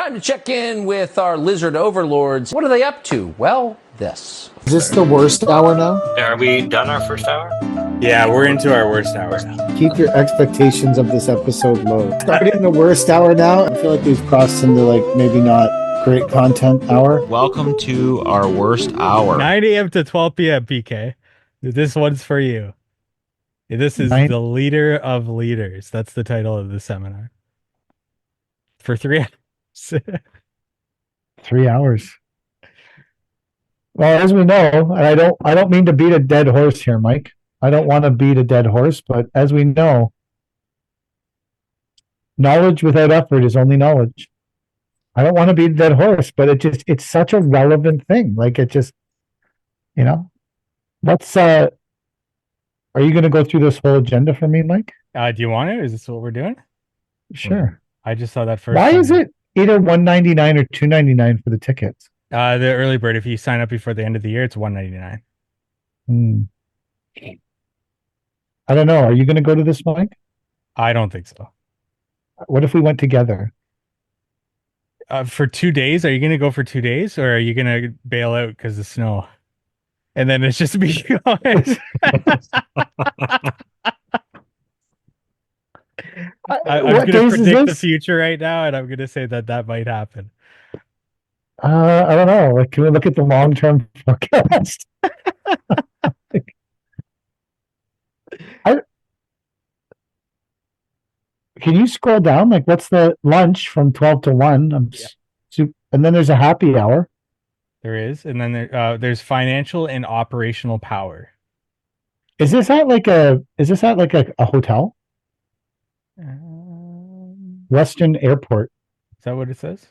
Time to check in with our lizard overlords. What are they up to? Well, this. Is this the worst hour now? Are we done our first hour? Yeah, we're into our worst hour now. Keep your expectations of this episode low. Starting the worst hour now, I feel like we've crossed into maybe not great content hour. Welcome to our worst hour. 9 a.m. to 12 p.m. PK. This one's for you. This is the leader of leaders. That's the title of the seminar. For 3 hours. 3 hours. Well, as we know, and I don't mean to beat a dead horse here, Mike. I don't want to beat a dead horse, but as we know, knowledge without effort is only knowledge. I don't want to beat a dead horse, but it's such a relevant thing. Are you going to go through this whole agenda for me, Mike? Do you want to? Is this what we're doing? Sure. I just saw that first. Why is it either $199 or $299 for the tickets? The early bird, if you sign up before the end of the year, it's $199. I don't know. Are you going to go to this, Mike? I don't think so. What if we went together? For 2 days? Are you going to go for 2 days, or are you going to bail out because of snow? And then it's just me going. I'm going to predict the future right now, and I'm going to say that might happen. I don't know. Can we look at the long-term forecast? Can you scroll down? What's the lunch from 12 to 1? And then there's a happy hour. There is, and then there's financial and operational power. Is this at a hotel? Western Airport. Is that what it says?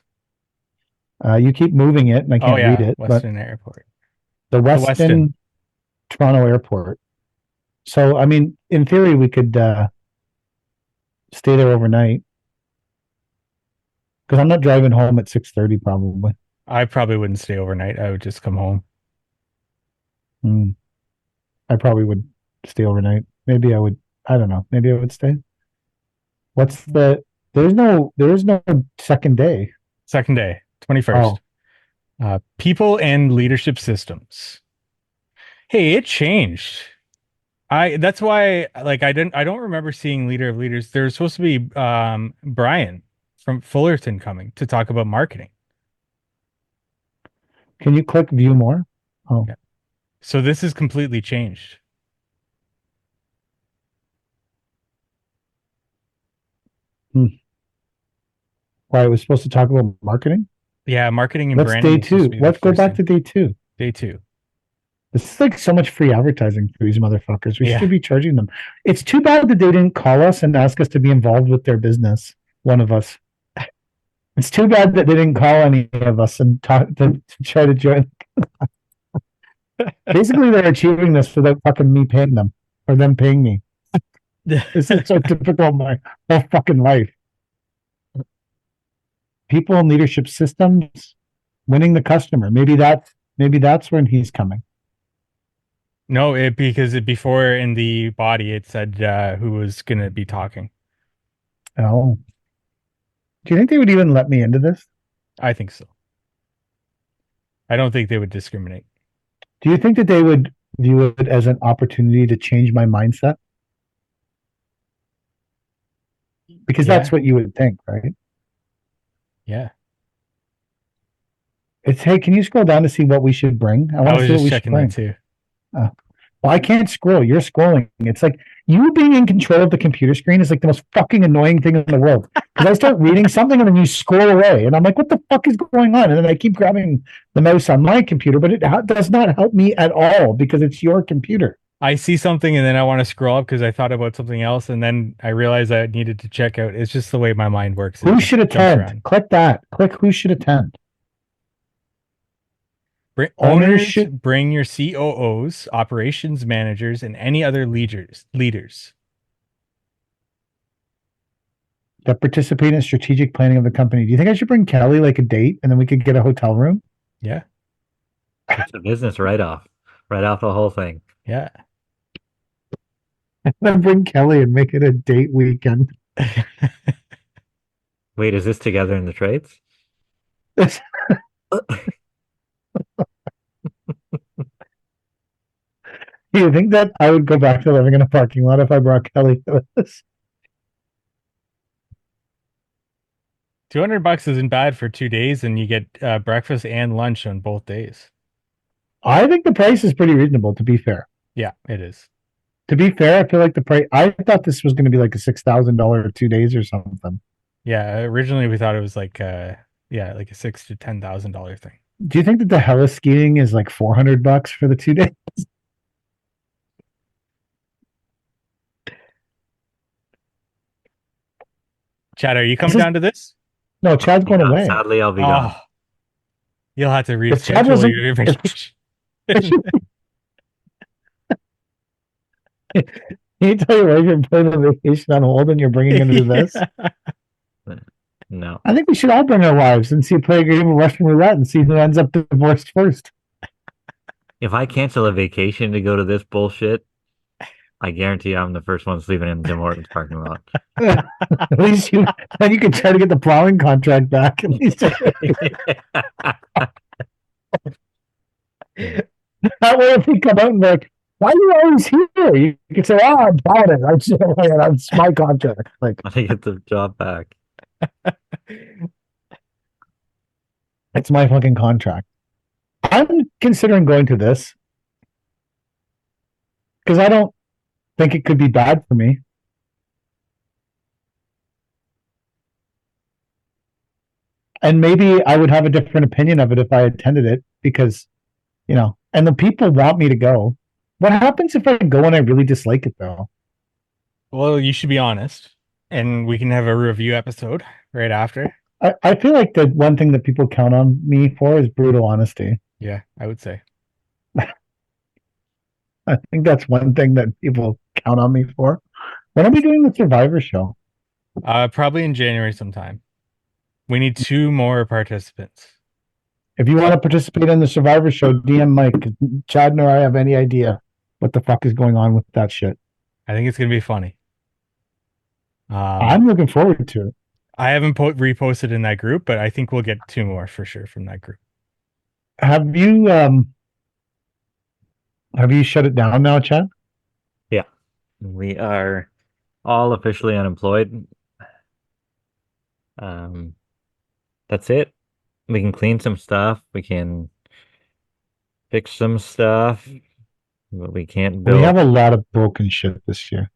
You keep moving it, and I can't read it. Western Airport. The Western Toronto Airport. So, I mean, in theory, we could stay there overnight. Because I'm not driving home at 6:30, probably. I probably wouldn't stay overnight. I would just come home. I probably would stay overnight. Maybe I would. I don't know. Maybe I would stay. There is no second day. Second day, 21st. People and leadership systems. Hey, it changed. That's why I don't remember seeing leader of leaders. There's supposed to be Brian from Fullerton coming to talk about marketing. Can you click view more? Oh. Yeah. So this is completely changed. Why, it was supposed to talk about marketing? Yeah, marketing and branding. Day 2. Let's go back to day 2. Day 2. This is so much free advertising for these motherfuckers. We should be charging them. It's too bad that they didn't call us and ask us to be involved with their business. One of us. It's too bad that they didn't call any of us and talk to try to join. Basically, they're achieving this without fucking me paying them or them paying me. This is so typical of my whole fucking life. People in leadership systems, winning the customer. Maybe that's when he's coming. No, because before in the body it said who was going to be talking. Oh. Do you think they would even let me into this? I think so. I don't think they would discriminate. Do you think that they would view it as an opportunity to change my mindset? Because that's what you would think, right? Yeah. It's, hey, can you scroll down to see what we should bring? I want to see what we should bring. That too. Well, I can't scroll. You're scrolling. It's like you being in control of the computer screen is like the most fucking annoying thing in the world. Because I start reading something and then you scroll away. And I'm like, what the fuck is going on? And then I keep grabbing the mouse on my computer, but it does not help me at all because it's your computer. I see something and then I want to scroll up because I thought about something else. And then I realized I needed to check out. It's just the way my mind works. Who should attend? Click that. Click who should attend. Owners bring your COOs, operations managers, and any other leaders that participate in strategic planning of the company. Do you think I should bring Kelly a date and then we could get a hotel room? Yeah. It's a business write-off. Write off the whole thing. Yeah. And then bring Kelly and make it a date weekend. Wait, is this together in the trades? Do you think that I would go back to living in a parking lot if I brought Kelly to this? $200 isn't bad for 2 days, and you get breakfast and lunch on both days. I think the price is pretty reasonable, to be fair. Yeah, it is. To be fair, I feel like the price, I thought this was going to be like a $6,000 2 days or something. Yeah, originally we thought it was like like a $6,000 to $10,000 thing. Do you think that the hella skiing is like $400 for the 2 days? Chad, are you coming down to this? No, Chad's going away. Sadly, I'll be gone. You'll have to If Chad reschedule wasn't- your vacation. You tell your wife you're putting the vacation on hold and you're bringing him to this? No. I think we should all bring our wives and play a game of Russian roulette and see who ends up divorced first. If I cancel a vacation to go to this bullshit, I guarantee I'm the first one sleeping in Tim Hortons parking lot. At least then you can try to get the plowing contract back. At least that way, if we come out and be like, why are you always here? You can say, "Oh, I'm bought it. It's my contract." Like, I get the job back. it's my fucking contract. I'm considering going to this because I don't think it could be bad for me. And maybe I would have a different opinion of it if I attended it because, and the people want me to go. What happens if I go and I really dislike it, though? Well, you should be honest, and we can have a review episode right after. I feel like the one thing that people count on me for is brutal honesty. Yeah, I would say. I think that's one thing that people count on me for. When are we doing the Survivor show? Probably in January sometime. We need 2 more participants. If you want to participate in the Survivor show, DM Mike. Chad nor I have any idea what the fuck is going on with that shit. I think it's going to be funny. I'm looking forward to it. I haven't reposted in that group, but I think we'll get 2 more for sure from that group. Have you shut it down now, Chad? Yeah. We are all officially unemployed. That's it. We can clean some stuff. We can fix some stuff. But we can't build. We have a lot of broken shit this year.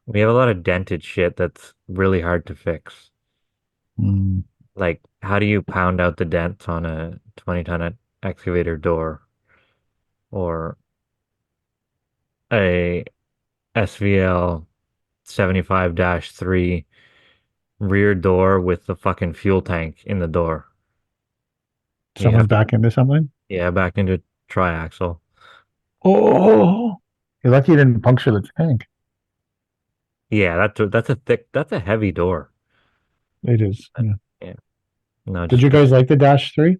We have a lot of dented shit that's really hard to fix. Mm. Like, how do you pound out the dents on a 20-ton excavator door or a SVL 75-3 rear door with the fucking fuel tank in the door? Someone's back into something? Yeah, back into triaxle. Oh, you're lucky you didn't puncture the tank. Yeah, that's a heavy door. It is. Yeah. Yeah. No, Did you guys like the Dash 3?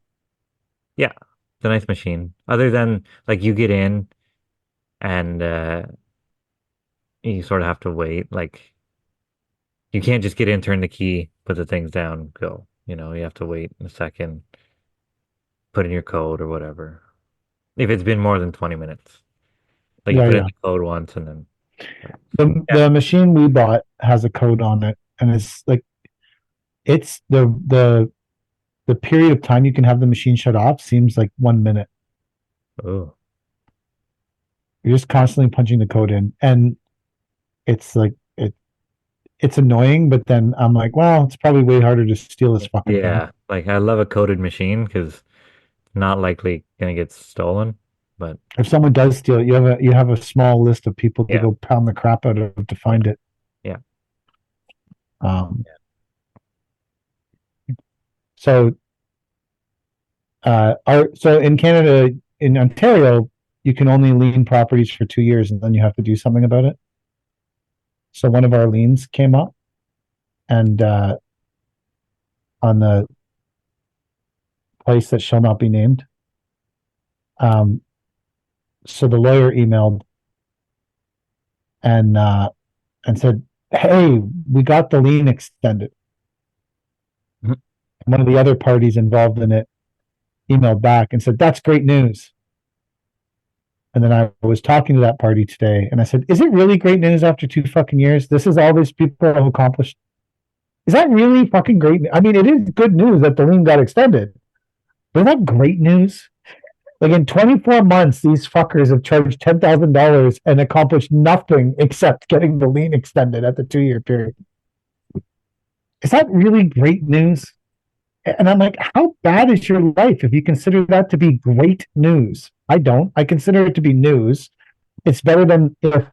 Yeah, it's a nice machine. Other than like you get in and you sort of have to wait. Like you can't just get in, turn the key, put the things down, go. You have to wait a second, put in your code or whatever. If it's been more than 20 minutes. Like you put in the code once and then the machine we bought has a code on it, and it's like it's the period of time you can have the machine shut off seems like 1 minute. Oh. You're just constantly punching the code in, and it's like it's annoying, but then I'm like, well, it's probably way harder to steal this fucking thing. Yeah, like I love a coded machine because it's not likely gonna get stolen. But if someone does steal it, you have a small list of people to go pound the crap out of to find it. Yeah. So in Canada, in Ontario, you can only lien properties for 2 years, and then you have to do something about it. So one of our liens came up, and on the place that shall not be named. So the lawyer emailed and said, "Hey, we got the lien extended." Mm-hmm. one of the other parties involved in it emailed back and said, "That's great news." And then I was talking to that party today and I said, "Is it really great news after 2 fucking years? This is all these people have accomplished. Is that really fucking great? I mean, it is good news that the lien got extended. But is that great news? Like in 24 months, these fuckers have charged $10,000 and accomplished nothing except getting the lien extended at the 2-year period. Is that really great news?" And I'm like, how bad is your life if you consider that to be great news? I don't. I consider it to be news. It's better than if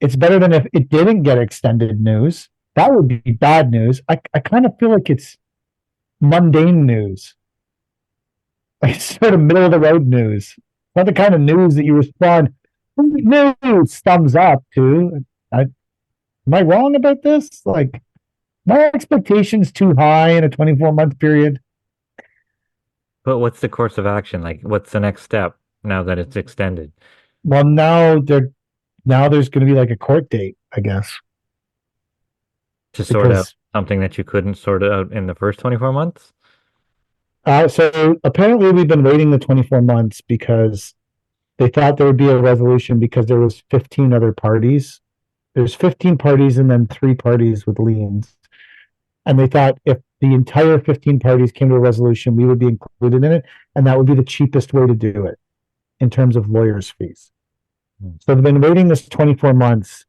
it didn't get extended news. That would be bad news. I kind of feel like it's mundane news. Like it's sort of middle of the road news. Not the kind of news that you respond, news, thumbs up to. Am I wrong about this? Like, my expectations too high in a 24-month period. But what's the course of action? Like, what's the next step now that it's extended? Well, now there's going to be like a court date, I guess. To sort out something that you couldn't sort out in the first 24 months? So apparently we've been waiting the 24 months because they thought there would be a resolution because there was 15 other parties. There's 15 parties and then 3 parties with liens. And they thought if the entire 15 parties came to a resolution, we would be included in it. And that would be the cheapest way to do it in terms of lawyers' fees. So they've been waiting this 24 months,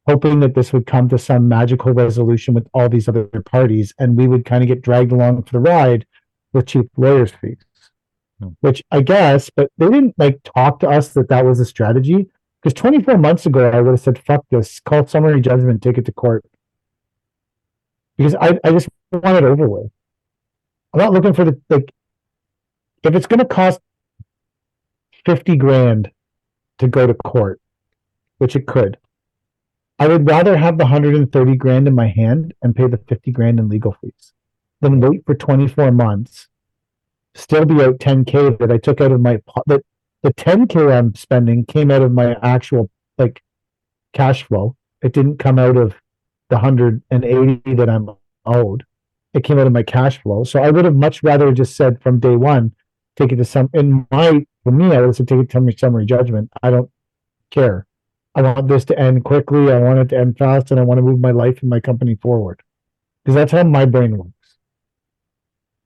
hoping that this would come to some magical resolution with all these other parties. And we would kind of get dragged along for the ride with cheap lawyers' fees, which I guess, but they didn't like talk to us that was a strategy. Because 24 months ago, I would have said, fuck this, call summary judgment, take it to court. Because I just want it over with. I'm not looking for if it's going to cost 50 grand to go to court, which it could, I would rather have the 130 grand in my hand and pay the 50 grand in legal fees than wait for 24 months, still be out 10K that I took out of my, the 10K I'm spending came out of my actual like cash flow. It didn't come out of the 180 that I'm owed. It came out of my cash flow. So I would have much rather just said from day one, take it to for me, I would have said take it to summary judgment. I don't care. I want this to end quickly. I want it to end fast, and I want to move my life and my company forward. Because that's how my brain works.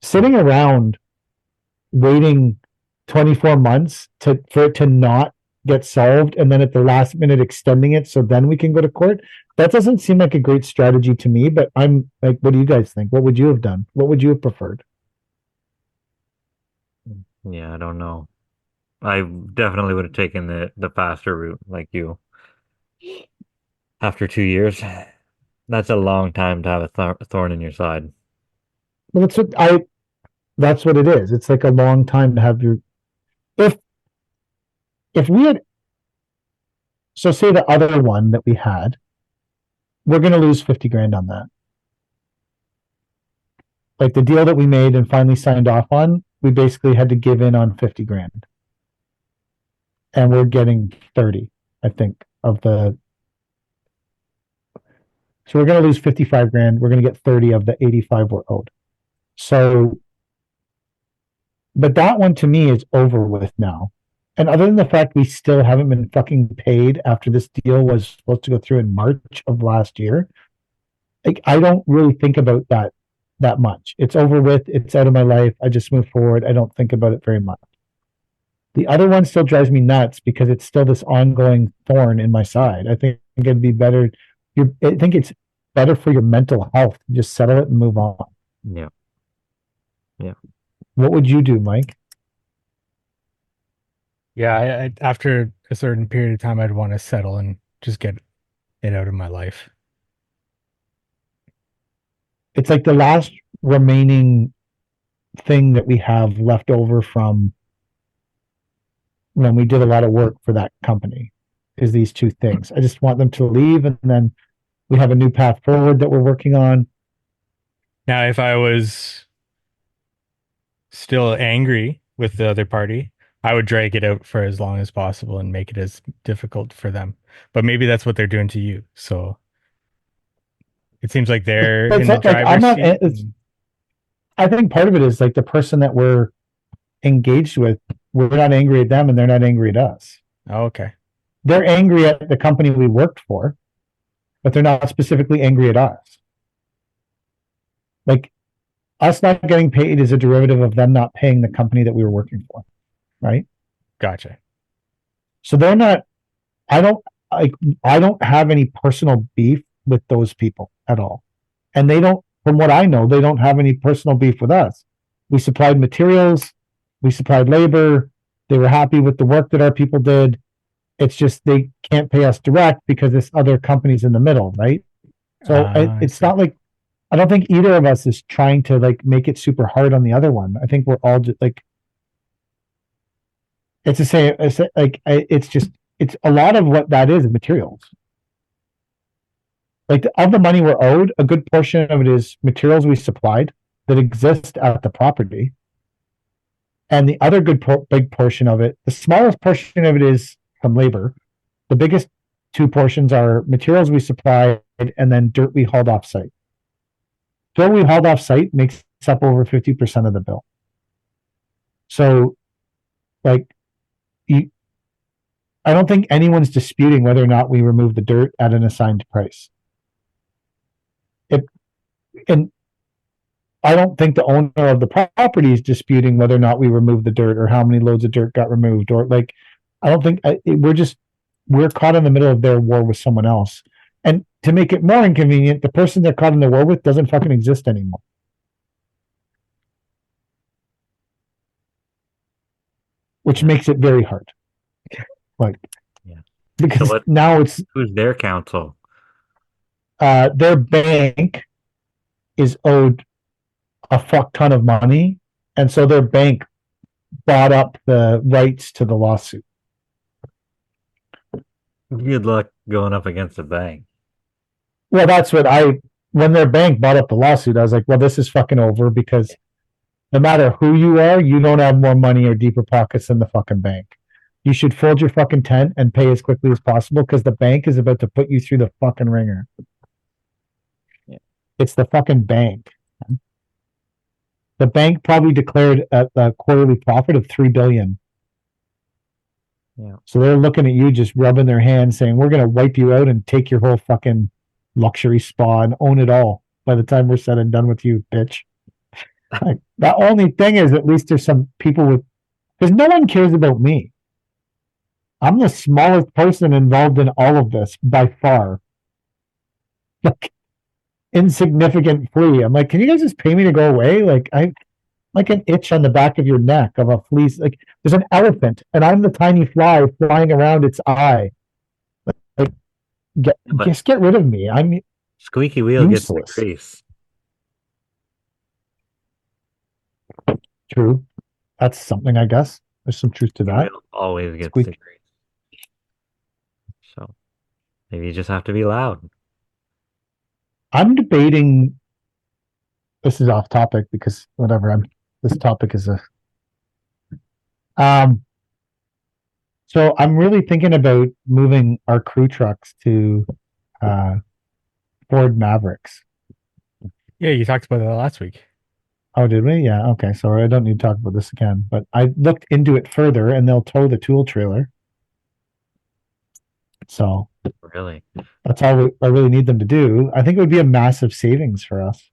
Sitting around waiting 24 months for it to not get solved and then at the last minute extending it so then we can go to court, that doesn't seem like a great strategy to me. But I'm like, what do you guys think? What would you have done? What would you have preferred? Yeah, I don't know. I definitely would have taken the faster route like you. After 2 years, that's a long time to have a thorn in your side. Well, that's what it is. It's like a long time to have your, if we had, so say the other one that we had, we're going to lose 50 grand on that. Like the deal that we made and finally signed off on, we basically had to give in on 50 grand. And we're getting 30, I think, of the, so we're going to lose 55 grand. We're going to get 30 of the 85 we're owed. So, but that one to me is over with now. And other than the fact we still haven't been fucking paid after this deal was supposed to go through in March of last year, like I don't really think about that much. It's over with. It's out of my life. I just move forward. I don't think about it very much. The other one still drives me nuts because it's still this ongoing thorn in my side. I think it'd be better. I think it's better for your mental health to just settle it and move on. Yeah. Yeah. What would you do, Mike? Yeah, I after a certain period of time, I'd want to settle and just get it out of my life. It's like the last remaining thing that we have left over from when we did a lot of work for that company is these two things. I just want them to leave, and then we have a new path forward that we're working on. Now, if I was still angry with the other party, I would drag it out for as long as possible and make it as difficult for them. But maybe that's what they're doing to you. So it seems like they're in the driver's seat. I think part of it is like the person that we're engaged with, we're not angry at them and they're not angry at us. Oh, okay. They're angry at the company we worked for, but they're not specifically angry at us. Like us not getting paid is a derivative of them not paying the company that we were working for, right? Gotcha. So they're not. I don't have any personal beef with those people at all, and they don't. From what I know, they don't have any personal beef with us. We supplied materials, we supplied labor. They were happy with the work that our people did. It's just they can't pay us direct because this other company's in the middle, right? So it's not like I don't think either of us is trying to like make it super hard on the other one. I think we're all just like it's the same. It's a lot of what that is materials. Like of the money we're owed, a good portion of it is materials we supplied that exist at the property, and the other big portion of it, the smallest portion of it is from labor. The biggest two portions are materials we supplied and then dirt we hauled off site. Dirt we hauled off site makes up over 50% of the bill. So, like, I don't think anyone's disputing whether or not we remove the dirt at an assigned price. And I don't think the owner of the property is disputing whether or not we remove the dirt or how many loads of dirt got removed, or like, I don't think we're caught in the middle of their war with someone else. And to make it more inconvenient, the person they're caught in the war with doesn't fucking exist anymore. Which makes it very hard. Like, yeah. Because so now who's their counsel? Their bank is owed a fuck ton of money, and so their bank bought up the rights to the lawsuit. Good luck going up against a bank. Well, that's what when their bank bought up the lawsuit, I was like, well, this is fucking over because no matter who you are, you don't have more money or deeper pockets than the fucking bank. You should fold your fucking tent and pay as quickly as possible because the bank is about to put you through the fucking ringer. Yeah. It's the fucking bank. The bank probably declared a quarterly profit of $3 billion. Yeah. So they're looking at you, just rubbing their hands, saying, "We're going to wipe you out and take your whole fucking luxury spa and own it all by the time we're said and done with you, bitch." Like, the only thing is, at least there's some people with, because no one cares about me. I'm the smallest person involved in all of this by far. Like, insignificant flea. I'm like, can you guys just pay me to go away? Like, I like an itch on the back of your neck of a flea. Like, there's an elephant, and I'm the tiny fly flying around its eye. Like, just get rid of me. I'm squeaky wheel useless. Gets the grease. True. That's something, I guess. There's some truth to that. Always gets the grease. So maybe you just have to be loud. I'm debating. This is off topic because whatever. This topic is So I'm really thinking about moving our crew trucks to Ford Mavericks. Yeah, you talked about that last week. Oh, did we? Yeah. Okay. Sorry, I don't need to talk about this again. But I looked into it further, and they'll tow the tool trailer. So really, that's all I really need them to do. I think it would be a massive savings for us.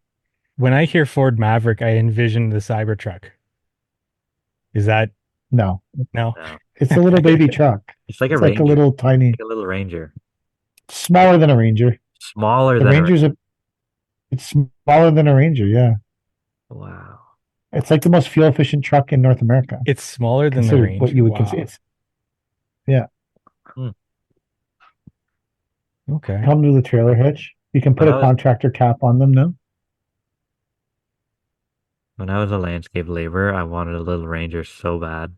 When I hear Ford Maverick, I envision the Cybertruck. Is that no? It's a little baby truck. It's like a little tiny, like a little Ranger. Smaller than a Ranger. Smaller the than Ranger's it's smaller than a Ranger. Yeah. Wow. It's like the most fuel efficient truck in North America. It's smaller than the Ranger. What you would consider. Yeah. Okay. Come to the trailer hitch. You can put a contractor cap on them now. When I was a landscape laborer, I wanted a little Ranger so bad.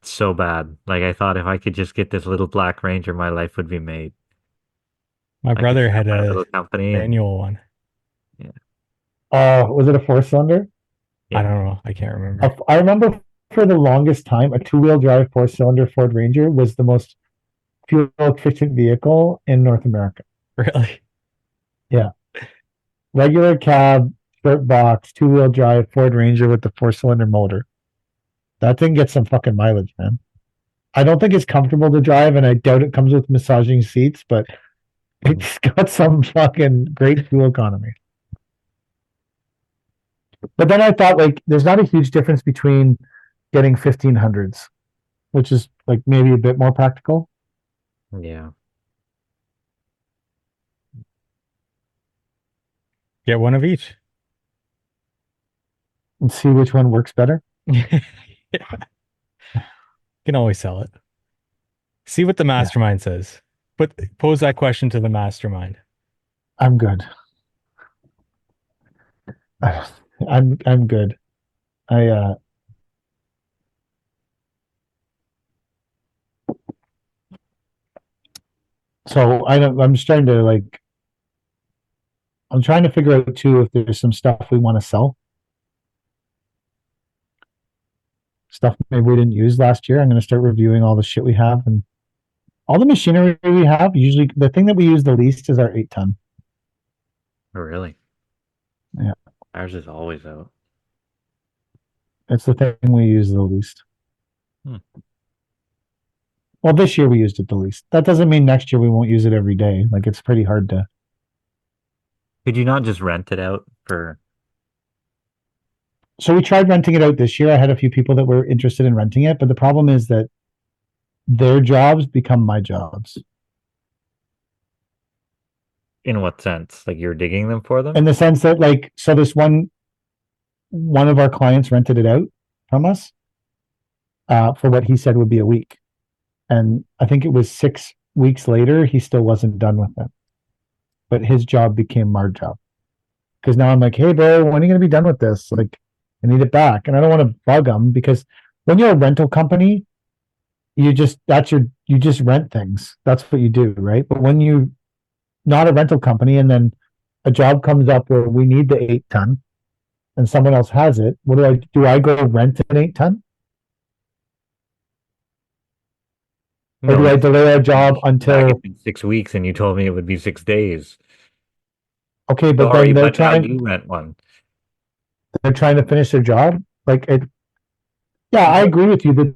So bad. Like, I thought if I could just get this little black Ranger, my life would be made. My brother had a little company manual one. Yeah. Was it a 4-cylinder? Yeah. I don't know. I can't remember. I remember for the longest time, a 2-wheel drive 4-cylinder Ford Ranger was the most fuel efficient vehicle in North America. Really? Yeah. Regular cab, short box, 2-wheel drive Ford Ranger with the 4-cylinder motor. That thing gets some fucking mileage, man. I don't think it's comfortable to drive, and I doubt it comes with massaging seats, but it's got some fucking great fuel economy. But then I thought, like, there's not a huge difference between getting 1500s, which is like maybe a bit more practical. Yeah. Get one of each. And see which one works better. Yeah. Can always sell it. See what the mastermind says. But pose that question to the mastermind. I'm good. I'm good. So I'm just trying to like I'm trying to figure out too if there's some stuff we want to sell. Stuff maybe we didn't use last year. I'm going to start reviewing all the shit we have and all the machinery we have. Usually the thing that we use the least is our 8-ton. Oh, really? Yeah. Ours is always out. It's the thing we use the least. Well, this year we used it the least. That doesn't mean next year we won't use it every day. Like, it's pretty hard to. Could you not just rent it out for? So we tried renting it out this year. I had a few people that were interested in renting it, but the problem is that their jobs become my jobs. In what sense? Like you're digging them for them? In the sense that, like, so this one of our clients rented it out from us for what he said would be a week. And I think it was 6 weeks later, he still wasn't done with it. But his job became our job. Because now I'm like, hey, bro, when are you going to be done with this? Like, I need it back. And I don't want to bug him because when you're a rental company, you just rent things. That's what you do, right? But when you not a rental company and then a job comes up where we need the 8-ton and someone else has it, what do? I go rent an 8-ton? Or do I delay our job until 6 weeks and you told me it would be 6 days? Okay, but Sorry, then but now you rent one. They're trying to finish their job. Like it. Yeah, I agree with you that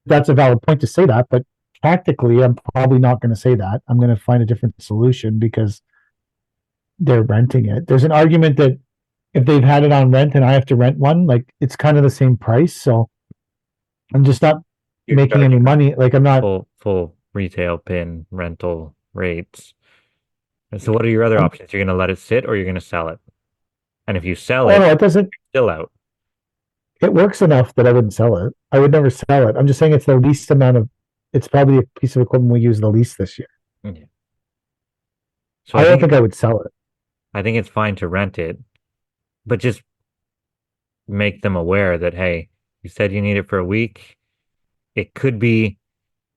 that's a valid point to say that, but practically, I'm probably not going to say that. I'm going to find a different solution because they're renting it. There's an argument that if they've had it on rent and I have to rent one, like it's kind of the same price. So I'm just not making any money. Like I'm not full retail pin rental rates. And so what are your other options? You're going to let it sit or you're going to sell it? And if you sell it, no, it doesn't. It's still out. It works enough that I wouldn't sell it. I would never sell it. I'm just saying it's the least amount of. It's probably a piece of equipment we use the least this year. Yeah. So I don't think I would sell it. I think it's fine to rent it, but just make them aware that, hey, you said you need it for a week. It could be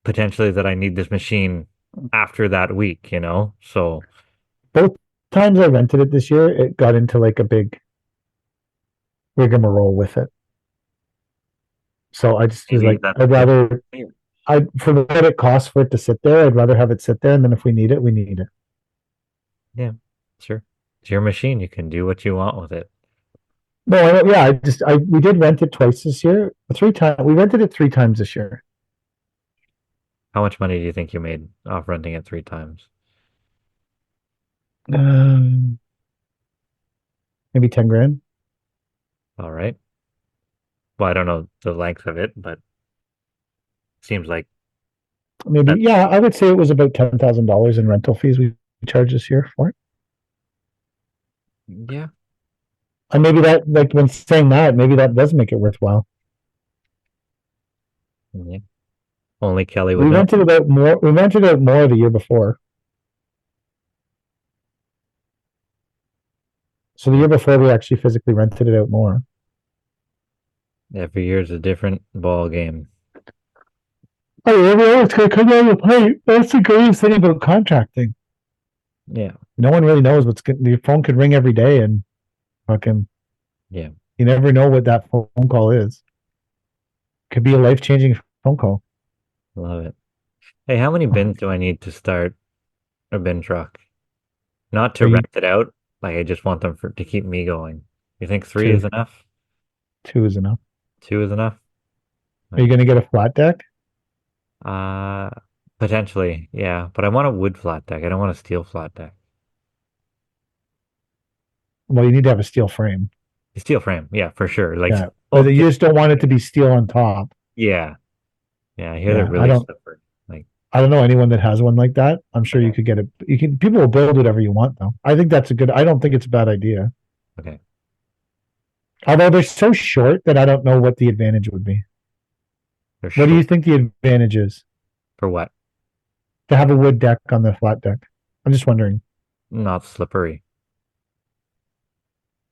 potentially that I need this machine after that week, you know? So both times I rented it this year, it got into like a big rigmarole with it. So I just was like, I'd rather, for what it costs for it to sit there, I'd rather have it sit there, and then if we need it, we need it. Yeah, sure. It's your machine. You can do what you want with it. No, we did rent it twice this year. 3 times. We rented it 3 times this year. How much money do you think you made off renting it 3 times? Maybe 10 grand. All right. Well, I don't know the length of it, but seems like maybe. Yeah, I would say it was about $10,000 in rental fees we charged this year for it. Yeah. And maybe that, like when saying that, maybe that does make it worthwhile. Yeah. Only Kelly would We know. rented about more. We rented out more the year before. So the year before, we actually physically rented it out more. Every year is a different ball game. Oh, yeah, it's going to come down the pipe. That's the greatest thing about contracting. Yeah. No one really knows what's good. Your phone could ring every day and fucking. Yeah. You never know what that phone call is. Could be a life-changing phone call. Love it. Hey, how many bins do I need to start a bin truck? Not to rent it out. Like I just want them to keep me going. You think three Two. is enough? 2 is enough. Two is enough? Are you going to get a flat deck? Uh, Potentially, yeah. But I want a wood flat deck. I don't want a steel flat deck. Well, you need to have a steel frame. A steel frame, yeah, for sure. Like, Yeah. well, But you just don't want it to be steel on top. yeah, yeah. I hear they're Yeah. really slippery. Like, I don't know anyone that has one like that. I'm sure you okay, could get it. You can, people will build whatever you want though. I think that's a good, I don't think it's a bad idea. okay. Although they're so short that I don't know what the advantage would be. They're What do you short. think the advantage is For what? to have a wood deck on the flat deck? I'm just wondering. Not slippery.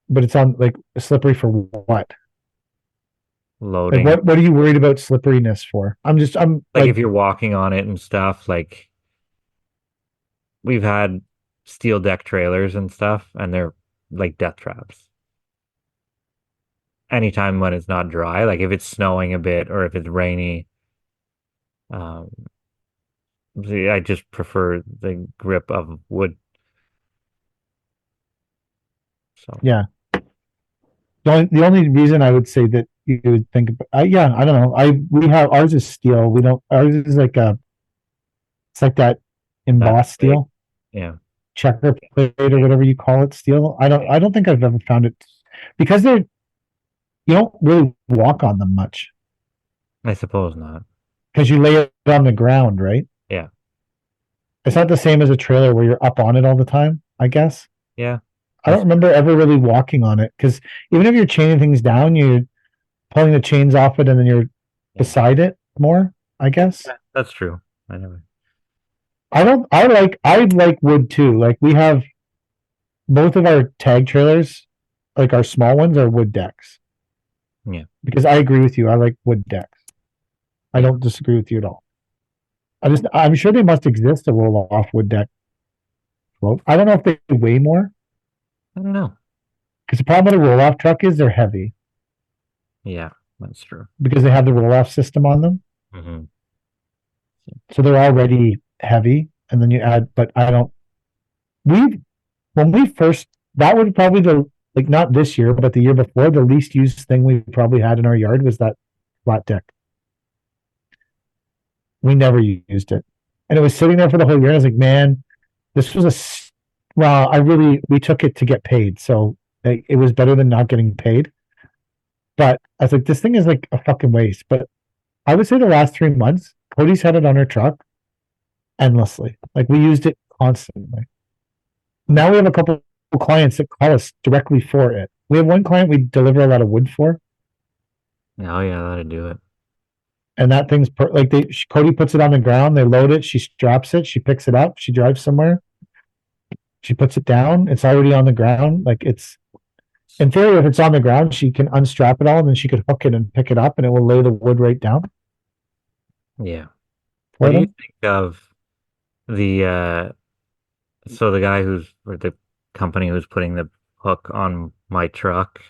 But it's on like slippery for what? Like Loading. what are you worried about slipperiness for? I'm Like like, if you're walking on it and stuff, like we've had steel deck trailers and stuff, and they're like death traps. Anytime when it's not dry, like if it's snowing a bit or if it's rainy, um, I just prefer the grip of wood. So yeah. The only reason I would say that you would think, yeah, I don't know. We have ours is steel. We don't. Ours is like it's like that that, embossed steel, yeah, checker plate or whatever you call it, steel. I don't think I've ever found it because you don't really walk on them much I suppose not. because you lay it on the ground, right? Yeah, It's not the same as a trailer where you're up on it all the time, I guess. yeah, I don't that's remember ever really walking on it because even if you're chaining things down, you're pulling the chains off it and then you're yeah, beside it more, I guess. that's true. I never. I like wood too. Like we have both of our tag trailers, like our small ones are wood decks. Yeah, Because I agree with you. I like wood decks. I yeah. don't disagree with you at all. I'm sure they must exist, a roll off wood deck float. I don't know if they weigh more I don't know. because the problem with a roll off truck is they're heavy Yeah, that's true. because they have the roll off system on them. Hmm. So they're already heavy. And then you add, but I don't, we, when we first, that was probably like not this year, but the year before, the least used thing we probably had in our yard was that flat deck. We never used it. And it was sitting there for the whole year. And I was like, man, this was well, we took it to get paid. So it was better than not getting paid. But I was like, this thing is like a fucking waste. But I would say the last 3 months, Cody's had it on her truck endlessly. Like we used it constantly. Now we have a couple of clients that call us directly for it. We have one client we deliver a lot of wood for, Oh yeah, that'd do it. and that thing's like Cody puts it on the ground, they load it, she straps it, she picks it up, she drives somewhere, she puts it down, it's already on the ground. Like it's in theory, if it's on the ground, she can unstrap it all and then she could hook it and pick it up and it will lay the wood right down Yeah. for What do you them. think of the so the guy or the company who's putting the hook on my truck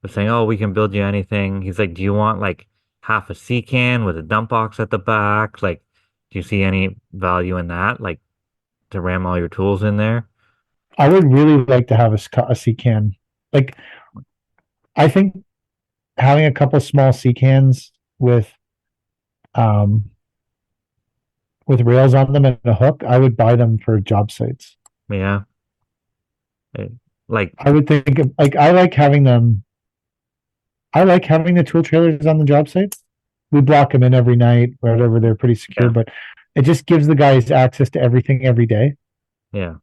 was saying, "Oh, we can build you anything." He's like, "Do you want like half a sea can with a dump box at the back? Like, do you see any value in that? Like to ram all your tools in there?" I would really like to have a sea can. Like I think having a couple small sea cans um with rails on them and a hook, I would buy them for job sites. Yeah. Eh, Like, I would think like I like having them. I like having the tool trailers on the job sites. We block them in every night, whatever. They're pretty secure, yeah, but it just gives the guys access to everything every day. yeah,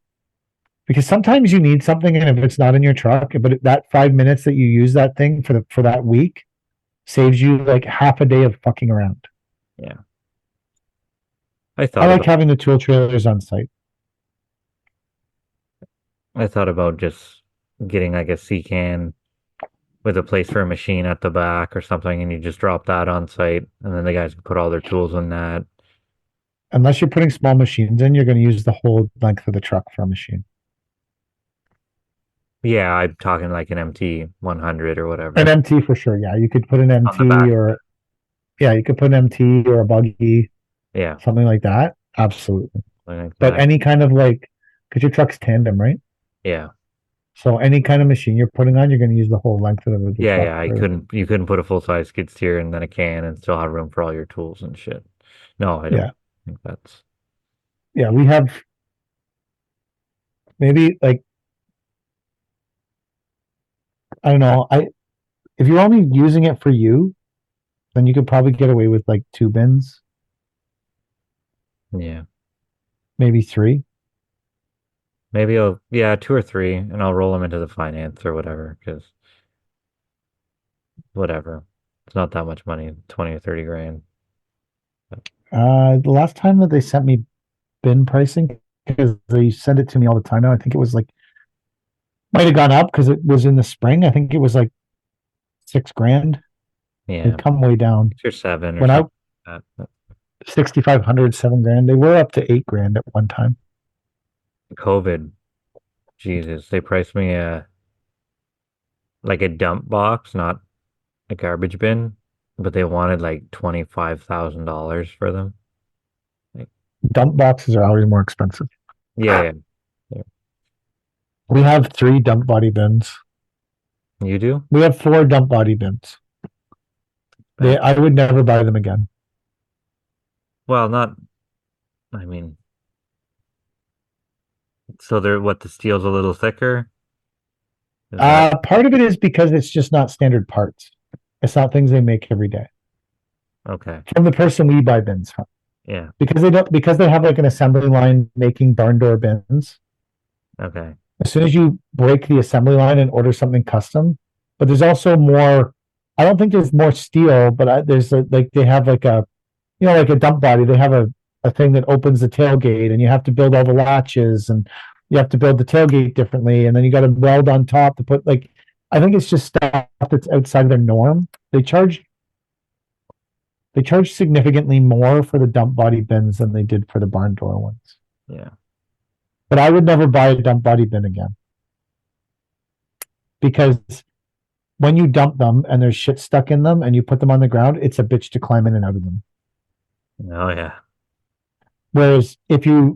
Because sometimes you need something, and if it's not in your truck, but that 5 minutes that you use that thing for that week saves you like half a day of fucking around. yeah. I like having the tool trailers on site. I thought about just getting like a sea can with a place for a machine at the back or something, and you just drop that on site, and then the guys can put all their tools in that. Unless you're putting small machines in, you're going to use the whole length of the truck for a machine. Yeah, I'm talking like an MT 100 or whatever. An MT for sure. Yeah, you could put an On the MT back. or yeah, you could put an MT or a buggy, Yeah, something like that. Absolutely. something like But that. any kind of like, because your truck's tandem, right? Yeah, So any kind of machine you're putting on, you're going to use the whole length of the Yeah, truck. yeah. You couldn't put a full size skid steer and then a can and still have room for all your tools and shit. No, I don't Yeah, think that's yeah. We have maybe like I don't know. I if you're only using it for you, then you could probably get away with like 2 bins, yeah. maybe 3. Maybe I'll yeah, 2 or 3 and I'll roll them into the finance or whatever because whatever. It's not that much money, 20 or 30 grand. The last time that they sent me bin pricing, because they send it to me all the time now, I think it was like might have gone up because it was in the spring. I think it was like 6 grand. Yeah, They've come way down. 6 or 7 or When I something like that. 6,500, 7 grand. They were up to 8 grand at one time. But COVID, Jesus, they priced me a like a dump box, not a garbage bin, but they wanted like $25,000 for them. Like, Dump boxes are always more expensive. yeah, yeah, yeah. We have 3 dump body bins. You do? We have 4 dump body bins. Bad. I would never buy them again. Well, not, I mean, so they're what the steel's a little thicker? Is that Part of it is because it's just not standard parts. It's not things they make every day. okay? From the person we buy bins from. Yeah, Because they have like an assembly line making barn door bins. okay. As soon as you break the assembly line and order something custom, but there's also more. I don't think there's more steel, but there's like they have like a, like a dump body. They have a thing that opens the tailgate, and you have to build all the latches, and you have to build the tailgate differently, and then you got to weld on top to put like. I think it's just stuff that's outside of their norm. They charge significantly more for the dump body bins than they did for the barn door ones. Yeah, But I would never buy a dump body bin again because when you dump them and there's shit stuck in them and you put them on the ground, it's a bitch to climb in and out of them. oh yeah, Whereas if you're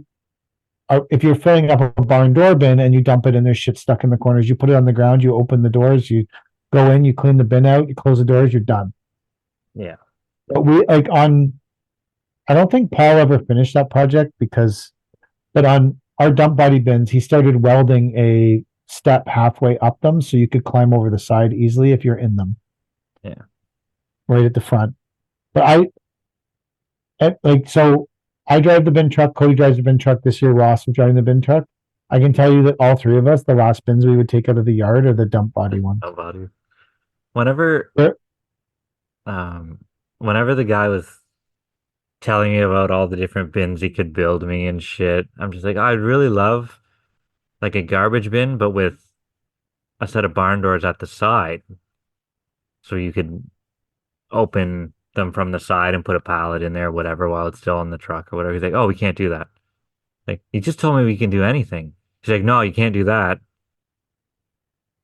filling up a barn door bin and you dump it and there's shit stuck in the corners, you put it on the ground, you open the doors, you go in, you clean the bin out, you close the doors, you're done. yeah. But I don't think Paul ever finished that project but on our dump body bins, he started welding a step halfway up them so you could climb over the side easily if you're in them. Yeah. Right at the front. But so I drive the bin truck, Cody drives the bin truck this year, Ross was driving the bin truck. I can tell you that all 3 of us, the last bins we would take out of the yard are the dump body ones. How about you? Whenever, They're- um, whenever the guy was telling me about all the different bins he could build me and shit, I'm just like, I'd really love like a garbage bin, but with a set of barn doors at the side, so you could open them from the side and put a pallet in there, whatever, while it's still in the truck or whatever. He's like, oh, we can't do that. Like, you just told me we can do anything. He's like, no, you can't do that.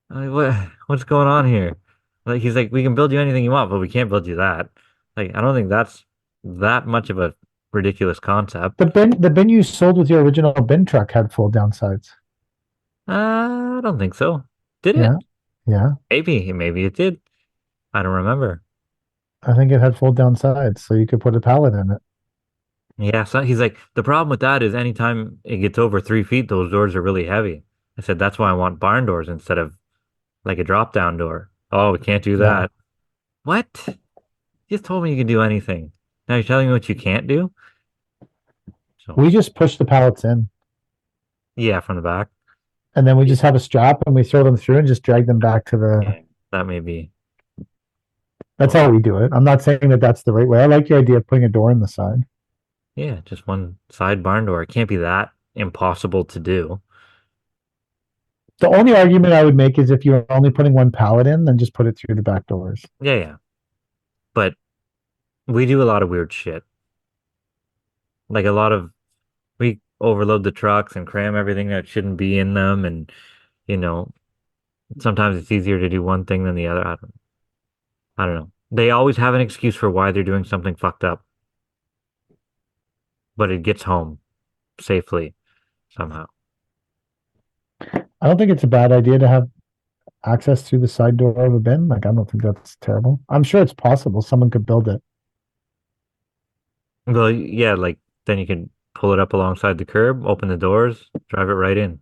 I'm like, what's going on here? Like, he's like, we can build you anything you want, but we can't build you that. Like, I don't think that's that much of a ridiculous concept. the bin you sold with your original bin truck had full downsides. I don't think so. Did it? Yeah. Yeah. Maybe it did. I don't remember. I think it had full downsides, so you could put a pallet in it. Yeah, so he's like, the problem with that is anytime it gets over 3 feet, those doors are really heavy. I said, that's why I want barn doors instead of like a drop down door. Oh, we can't do that. What? You just told me you can do anything. Now you're telling me what you can't do? So, We just push the pallets in, yeah, from the back. and then we just have a strap and we throw them through and just drag them back to the. Yeah, that may be. That's how we do it. I'm not saying that that's the right way. I like your idea of putting a door in the side. Yeah, just one side barn door. It can't be that impossible to do. The only argument I would make is if you're only putting one pallet in, then just put it through the back doors. Yeah, yeah. But we do a lot of weird shit. Like we overload the trucks and cram everything that shouldn't be in them. And, you know, sometimes it's easier to do one thing than the other. I don't know. They always have an excuse for why they're doing something fucked up. But it gets home safely somehow. I don't think it's a bad idea to have access through the side door of a bin. Like, I don't think that's terrible. I'm sure it's possible. Someone could build it. Well, yeah, like then you can pull it up alongside the curb, open the doors, drive it right in,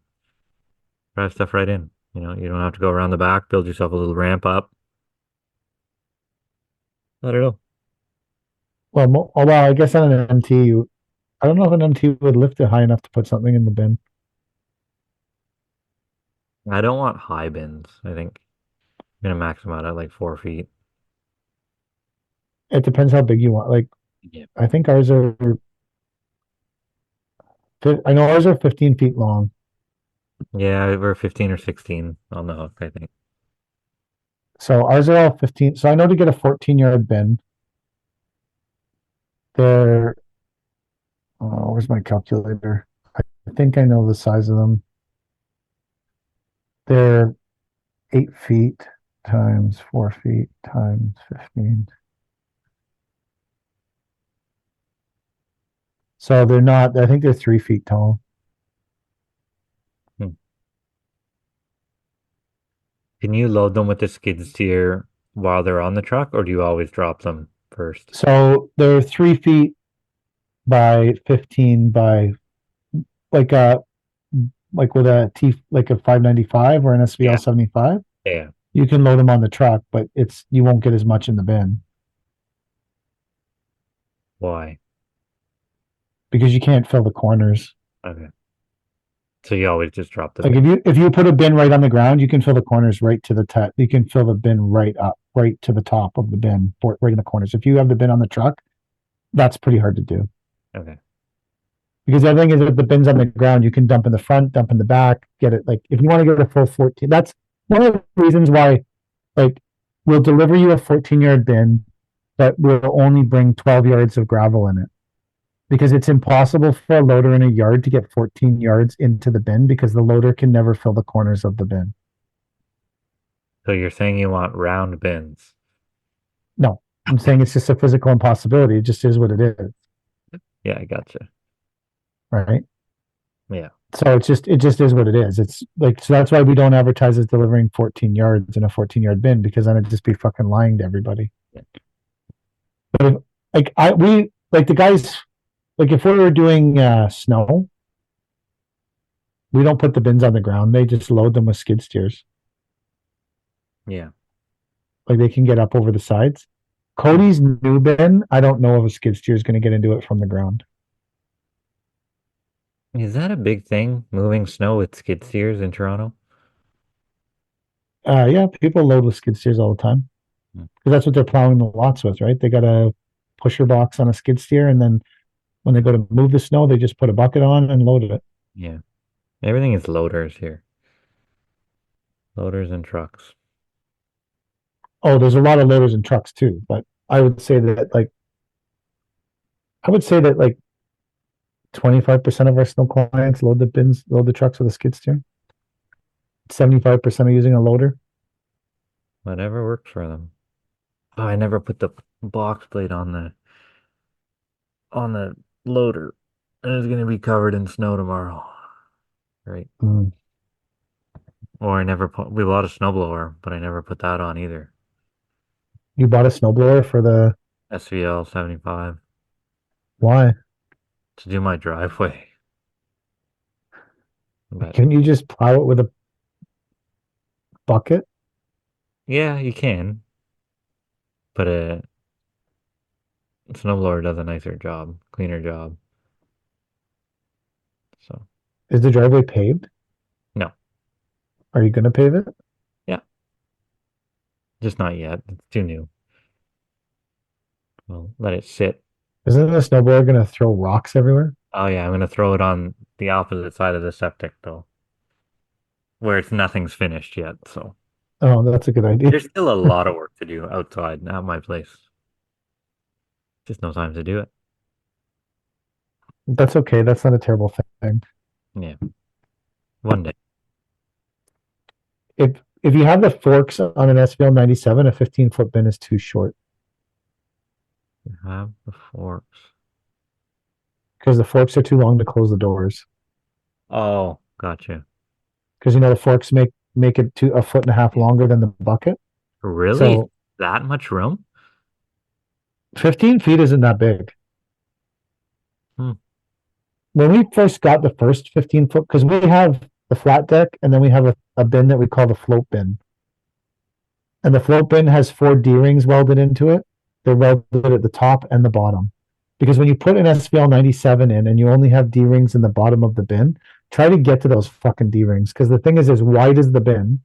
drive stuff right in. You don't have to go around the back, build yourself a little ramp up. I don't know. Well, I guess on an MT, I don't know if an MT would lift it high enough to put something in the bin. I don't want high bins. I think I'm gonna max them out at like 4 feet. It depends how big you want. Like, Yeah. I think I know ours are 15 feet long. Yeah, we're 15 or 16 on the hook, I think. So ours are all 15. So I know to get a 14-yard bin, they're, where's my calculator? I think I know the size of them. They're 8 feet times 4 feet times 15. So they're not, I think they're 3 feet tall. Hmm. Can you load them with the skid steer while they're on the truck, or do you always drop them first? So they're 3 feet by 15 by like like with a like a 595 or an SVL Yeah. 75. Yeah. You can load them on the truck, but you won't get as much in the bin Why? because you can't fill the corners. Okay. So you always just drop the Like bin. if you put a bin right on the ground, you can fill the corners right to the top. You can fill the bin right up, right to the top of the bin, right in the corners. If you have the bin on the truck, that's pretty hard to do. Okay. Because the other thing is that the bin's on the ground, you can dump in the front, dump in the back, get it. Like if you want to get a full 14, that's one of the reasons why, like, we'll deliver you a 14-yard bin, but we'll only bring 12 yards of gravel in it. Because it's impossible for a loader in a yard to get 14 yards into the bin because the loader can never fill the corners of the bin. So you're saying you want round bins? No, I'm saying it's just a physical impossibility. It just is what it is, Yeah, I gotcha. right? Yeah. So it just is what it is. It's like, so that's why we don't advertise as delivering 14 yards in a 14-yard bin, because then it'd just be fucking lying to everybody. Yeah. But if, we like the guys, like if we were doing snow, we don't put the bins on the ground. They just load them with skid steers. Yeah. Like they can get up over the sides. Cody's new bin, I don't know if a skid steer is going to get into it from the ground. Is that a big thing, moving snow with skid steers in Toronto? Yeah, people load with skid steers all the time Hmm. because that's what they're plowing the lots with, right? They got a pusher box on a skid steer, and then when they go to move the snow, they just put a bucket on and load it. Yeah. Everything is loaders here. Loaders and trucks. Oh, there's a lot of loaders and trucks too, but I would say that I would say that like 25% of our snow clients load the trucks with a skid steer. 75% are using a loader. Whatever works for them. Oh, I never put the box plate on the loader. And it's gonna be covered in snow tomorrow. Right. Mm. Or we bought a snowblower, but I never put that on either. You bought a snowblower for the SVL 75 why? to do my driveway. But Can you just plow it with a bucket? yeah, you can. But a snowblower does a nicer job, cleaner job. So Is the driveway paved? no. Are you going to pave it? Yeah. Just not yet. It's too new. Well, let it sit. Isn't a snowblower going to throw rocks everywhere? Oh yeah, I'm gonna throw it on the opposite side of the septic though, where nothing's finished yet. So Oh, that's a good idea. there's still a lot of work to do outside at my place. Just no time to do it. That's okay. That's not a terrible thing. Yeah. One day. If you have the forks on an SVL 97, a 15-foot bin is too short You have the forks. because the forks are too long to close the doors. Oh, gotcha. because the forks make it to a foot and a half longer than the bucket. Really? So That much room? 15 feet isn't that big. Hmm. When we first got the first 15 foot, because we have the flat deck and then we have a bin that we call the float bin. And the float bin has 4 D-rings welded into it. They're welded at the top and the bottom. Because when you put an SVL 97 in and you only have D-rings in the bottom of the bin, try to get to those fucking D-rings. Because the thing is as wide as the bin.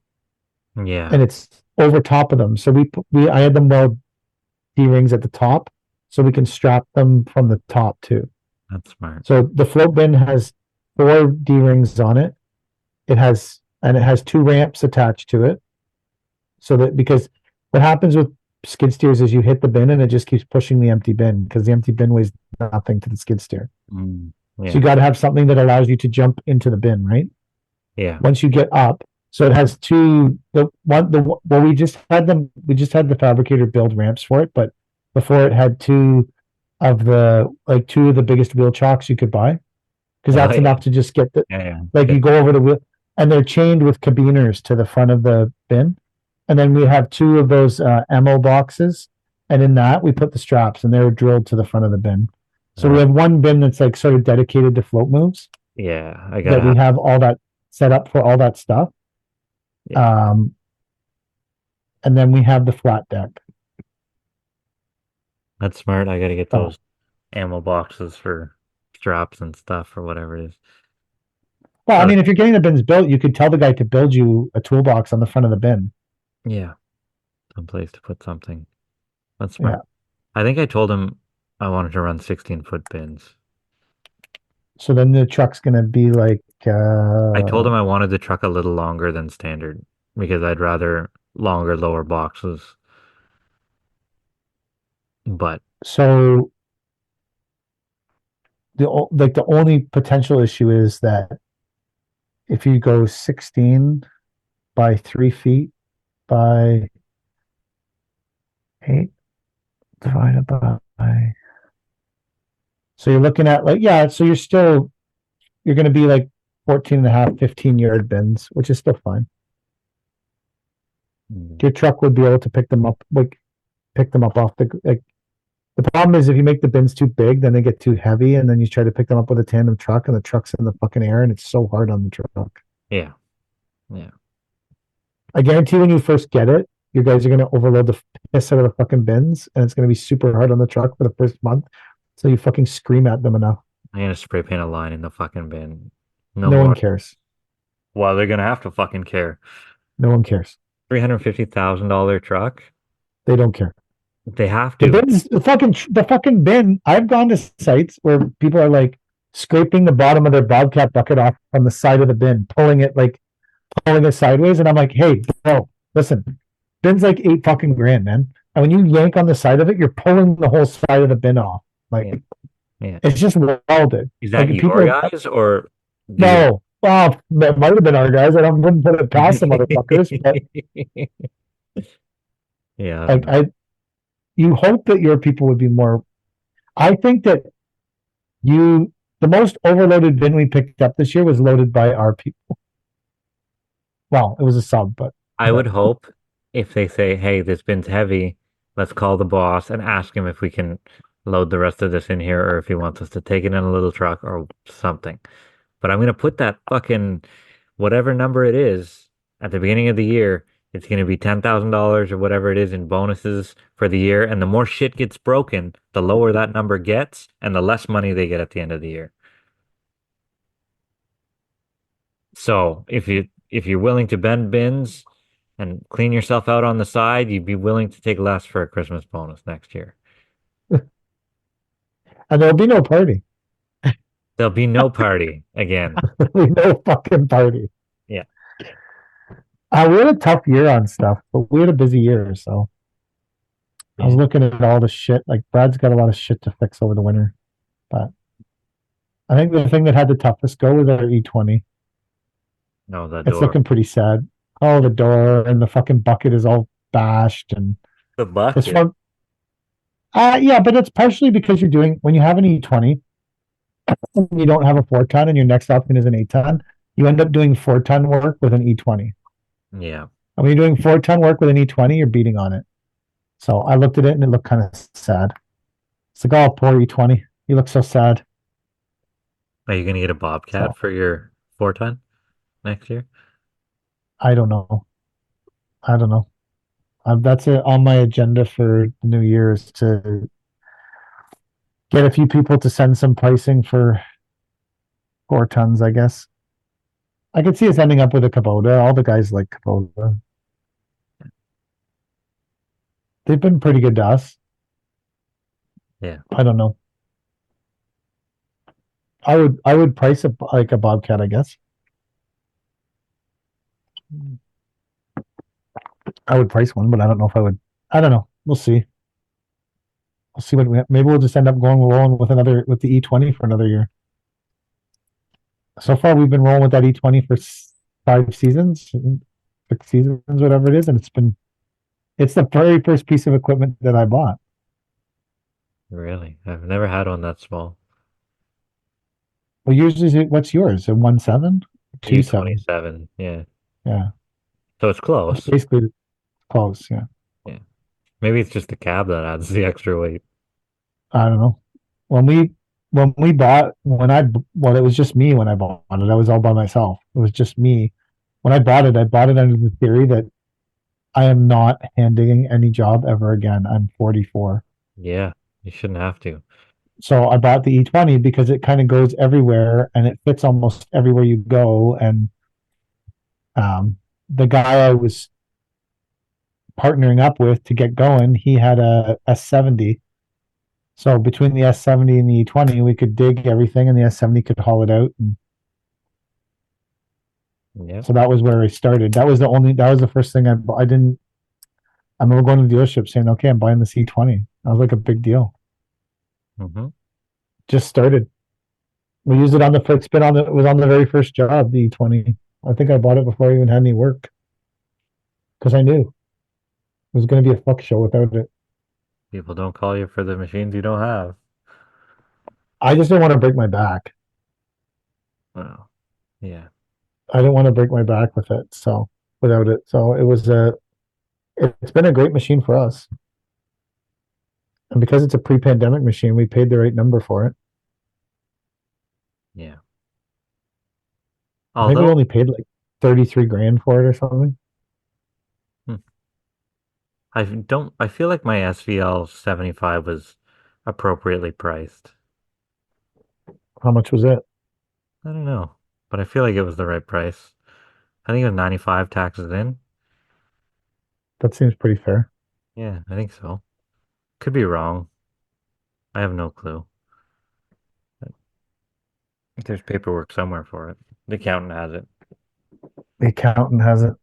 Yeah. And it's over top of them. So I had them weld D-rings at the top so we can strap them from the top too. That's smart. So the float bin has 4 D-rings on it. It has 2 ramps attached to it. So that, because what happens with skid steers is you hit the bin and it just keeps pushing the empty bin because the empty bin weighs nothing to the skid steer. Yeah. So you got to have something that allows you to jump into the bin, right? Yeah. Once you get up, so it has 2. We just had the fabricator build ramps for it, but before it had 2 of the biggest wheel chocks you could buy, because that's enough to just get you go over the wheel, and they're chained with cabiners to the front of the bin. And then we have 2 of those ammo boxes, and in that we put the straps, and they're drilled to the front of the bin. So we have one bin that's like sort of dedicated to float moves. Yeah, we have all that set up for all that stuff. Yeah. And then we have the flat deck. That's smart. I got to get those ammo boxes for straps and stuff or whatever it is. Well, I mean, if you're getting the bins built, you could tell the guy to build you a toolbox on the front of the bin. Yeah. Some place to put something. That's smart. Yeah. I think I told him I wanted to run 16-foot bins. So then the truck's going to be like... I told him I wanted the truck a little longer than standard because I'd rather longer, lower boxes. But... So the only potential issue is that if you go 16 by 3 feet by 8 divided by, so you're looking at so you're going to be like 14 and a half, 15-yard bins, which is still fine. Your truck would be able to pick them up off the problem is if you make the bins too big, then they get too heavy, and then you try to pick them up with a tandem truck, and the truck's in the fucking air, and it's so hard on the truck. Yeah. I guarantee when you first get it, you guys are going to overload the piss out of the fucking bins, and it's going to be super hard on the truck for the first month, so you fucking scream at them enough. I'm going to spray paint a line in the fucking bin. No one cares. Well, they're going to have to fucking care. No one cares. $350,000 truck? They don't care. They have to. The fucking bin. I've gone to sites where people are like scraping the bottom of their Bobcat bucket off on the side of the bin, pulling it sideways, and I'm like, hey, bro, listen, bin's like $8 fucking grand, man. And when you yank on the side of it, you're pulling the whole side of the bin off. It's just welded. Is that your guys or no? Well, that might have been our guys. I wouldn't put it past the motherfuckers. But yeah, you hope that your people would be more. I think that the most overloaded bin we picked up this year was loaded by our people. Well, it was a sub, but I would hope if they say, hey, this bin's heavy, let's call the boss and ask him if we can load the rest of this in here or if he wants us to take it in a little truck or something. But I'm going to put that fucking whatever number it is at the beginning of the year. It's going to be $10,000 or whatever it is in bonuses for the year. And the more shit gets broken, the lower that number gets and the less money they get at the end of the year. So if you're willing to bend bins and clean yourself out on the side, you'd be willing to take less for a Christmas bonus next year. And there'll be no party. There'll be no party again. There'll be no fucking party. Yeah. We had a tough year on stuff, but we had a busy year, so I was looking at all the shit. Like Brad's got a lot of shit to fix over the winter, but I think the thing that had the toughest go was our E20. No, the door. It's looking pretty sad. Oh, the door and the fucking bucket is all bashed, and the bucket. This one, yeah, but it's partially because when you have an E20, and you don't have a 4-ton, and your next option is an 8-ton. You end up doing 4-ton work with an E20. Yeah. And when you're doing 4-ton work with an E20, you're beating on it. So I looked at it and it looked kind of sad. It's like, oh, poor E20. He looks so sad. Are you gonna get a Bobcat So for your 4-ton next year? I don't know. I don't know. That's it on my agenda for the new year is to get a few people to send some pricing for 4 tons, I guess. I could see us ending up with a Kubota. All the guys like Kubota. They've been pretty good to us. Yeah. I don't know. I would price it like a Bobcat, I guess. I would price one, but I don't know if I would. I don't know. We'll see. We'll see what maybe we'll just end up rolling with the E20 for another year. So far, we've been rolling with that E20 for 5 seasons, 6 seasons, whatever it is, and it's the very first piece of equipment that I bought. Really? I've never had one that small. Well, usually, what's yours? A 1.7, 2.7? E27. Yeah. Yeah, So it's it's close. basically close. Yeah, Yeah. Maybe it's just the cab that adds the extra weight. I don't know. When we well, it was just me when I bought it. I was all by myself. It was just me. When I bought it under the theory that I am not handing any job ever again. I'm 44. Yeah. You shouldn't have to. So I bought the E20 because it kind of goes everywhere and it fits almost everywhere you go. And the guy I was partnering up with to get going, he had a S70. So between the S70 and the E20, we could dig everything, and the S70 could haul it out. And Yeah. so that was where I started. That was the first thing I didn't. I remember going to the dealership saying, "Okay, I'm buying the C20." That was like a big deal. Mm-hmm. Just started. We used it on the foot spin it was on the very first job, the E20. I think I bought it before I even had any work because I knew it was going to be a fuck show without it. People don't call you for the machines you don't have. I just didn't want to break my back. Oh, yeah. I didn't want to break my back with it. So without it, so it's been a great machine for us. And because it's a pre-pandemic machine, we paid the right number for it. Yeah. I think we Although, only paid like 33 grand for it or something. hmm, I feel like my SVL 75 was appropriately priced. How much was it? I don't know, but I feel like it was the right price. I think it was 95 taxes in. That seems pretty fair. Yeah, I think so. Could be wrong. I have no clue. There's paperwork somewhere for it. The accountant has it. The accountant has it.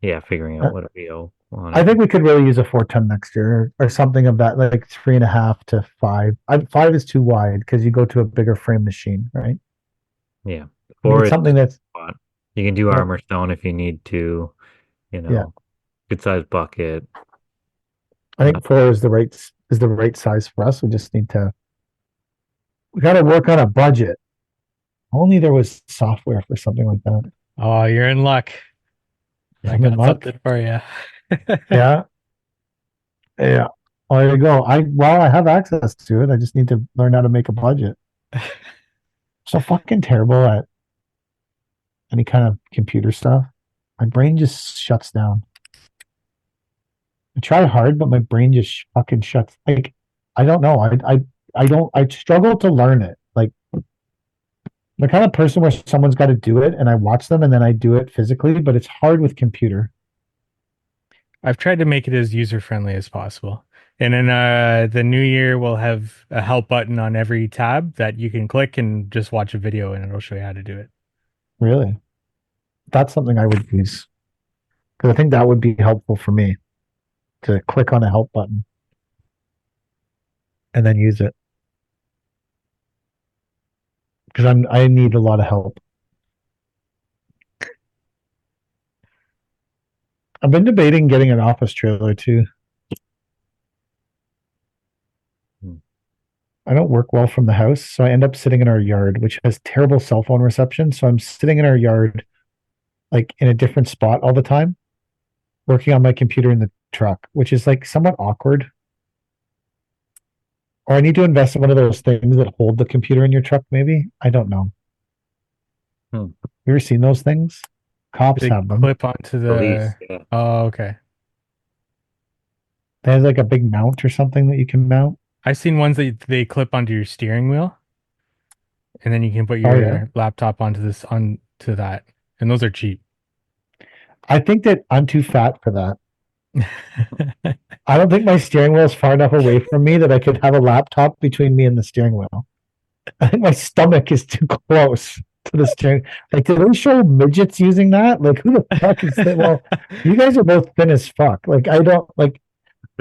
Yeah, figuring out what we owe on I it. think we could really use a 4-ton next year or something of that, like 3.5 to 5. 5 is too wide because you go to a bigger frame machine, right? Yeah. I need Or something it's that's fun. You can do yeah, armor stone if you need to, you yeah. know, good sized bucket. I think 4 is the right size for us. We got to work on a budget. Only there was software for something like that. Oh, you're in luck. I I'm in got luck. something for you. Yeah, yeah. Oh, there you go. I have access to it. I just need to learn how to make a budget. So fucking terrible at any kind of computer stuff. My brain just shuts down. I try hard, but my brain just fucking shuts. Like, I don't know. I don't. I struggle to learn it. Like the kind of person where someone's got to do it, and I watch them, and then I do it physically. But it's hard with computer. I've tried to make it as user friendly as possible. And in the new year, we'll have a help button on every tab that you can click and just watch a video and it'll show you how to do it. Really, that's something I would use because I think that would be helpful for me to click on a help button and then use it because I need a lot of help. I've been debating getting an office trailer too. Hmm. I don't work well from the house, so I end up sitting in our yard, which has terrible cell phone reception. So I'm sitting in our yard, like in a different spot all the time, working on my computer in the truck, which is like somewhat awkward. Or I need to invest in one of those things that hold the computer in your truck, maybe. I don't know. Hmm. You ever seen those things? Cops They have them. clip onto Police, the. yeah. Oh, okay. They have like a big mount or something that you can mount. I've seen ones that they clip onto your steering wheel, and then you can put Oh yeah. your laptop onto that, and those are cheap. I think that I'm too fat for that. I don't think my steering wheel is far enough away from me that I could have a laptop between me and the steering wheel. I think my stomach is too close to the steering. Like, do they show midgets using that? Like, who the fuck is that? Well, you guys are both thin as fuck. Like, I don't like.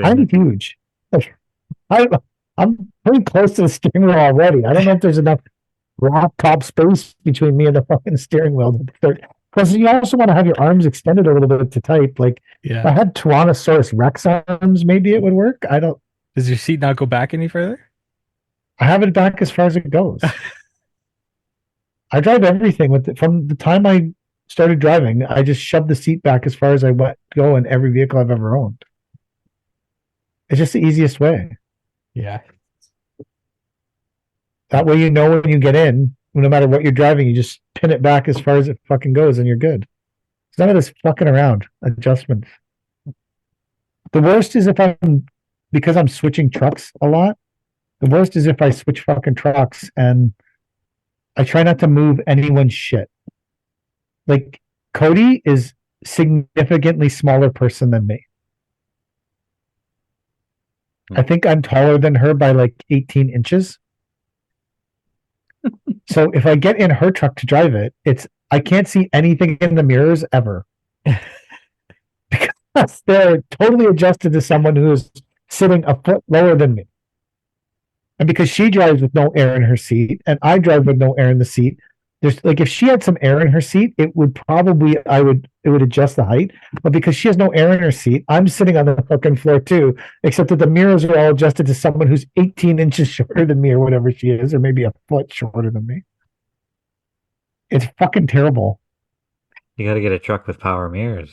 I'm huge. Like, I'm pretty close to the steering wheel already. I don't know if there's enough laptop space between me and the fucking steering wheel. Because you also want to have your arms extended a little bit to type. Like, if I Yeah. had Tyrannosaurus Rex arms, maybe it would work. I don't. Does your seat not go back any further? I have it back as far as it goes. I drive everything with it. From the time I started driving, I just shoved the seat back as far as I went go in every vehicle I've ever owned. It's just the easiest way. Yeah. That way, you know when you get in, no matter what you're driving, you just pin it back as far as it fucking goes, and you're good. It's none of this fucking around adjustments. The worst is if because I'm switching trucks a lot. The worst is if I switch fucking trucks and I try not to move anyone's shit. Like, Cody is significantly smaller person than me. I think I'm taller than her by like 18 inches. So if I get in her truck to drive it, I can't see anything in the mirrors ever. Because they're totally adjusted to someone who is sitting a foot lower than me. And because she drives with no air in her seat and I drive with no air in the seat, there's like, if she had some air in her seat, it would adjust the height. But because she has no air in her seat, I'm sitting on the fucking floor too, except that the mirrors are all adjusted to someone who's 18 inches shorter than me or whatever she is, or maybe a foot shorter than me. It's fucking terrible. You got to get a truck with power mirrors.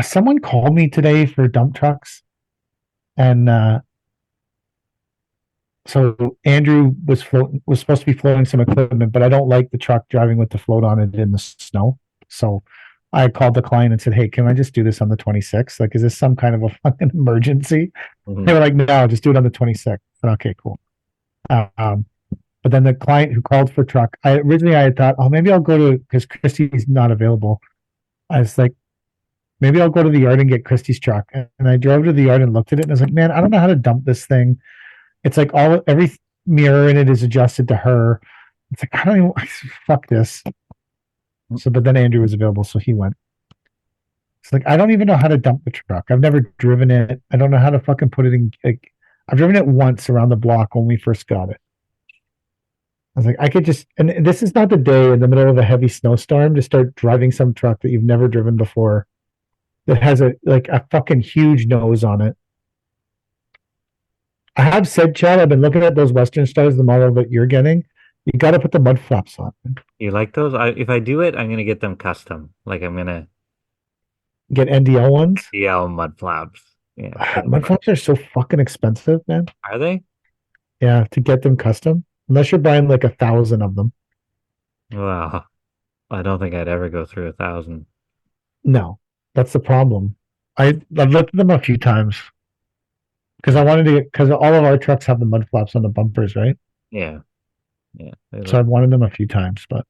Someone called me today for dump trucks, and so Andrew was supposed to be floating some equipment, but I don't like the truck driving with the float on it in the snow. So I called the client and said, "Hey, can I just do this on the 26th? Like, is this some kind of a fucking emergency?" They were like, "No, just do it on the 26th." I said, "Okay, cool." But then the client who called for truck, I had thought, oh, maybe I'll go to, because Christy's not available. I was like, maybe I'll go to the yard and get Christy's truck. And I drove to the yard and looked at it and I was like, man, I don't know how to dump this thing. It's like every mirror in it is adjusted to her. It's like, I don't even, fuck this. So, but then Andrew was available, so he went. It's like, I don't even know how to dump the truck. I've never driven it. I don't know how to fucking put it in. Like, I've driven it once around the block when we first got it. I was like, I could just, and this is not the day in the middle of a heavy snowstorm to start driving some truck that you've never driven before that has a fucking huge nose on it. I have said, Chad, I've been looking at those Western Stars, the model that you're getting. You got to put the mud flaps on. You like those? If I do it, I'm gonna get them custom. Like I'm gonna Get NDL ones. DL mud flaps. Yeah. Mud flaps are so fucking expensive, man. Are they? Yeah, to get them custom. Unless you're buying like 1,000 of them. Well, I don't think I'd ever go through 1,000. No, that's the problem. I've looked at them a few times because I wanted to, because all of our trucks have the mud flaps on the bumpers, right? Yeah. Yeah. So I've wanted them a few times, but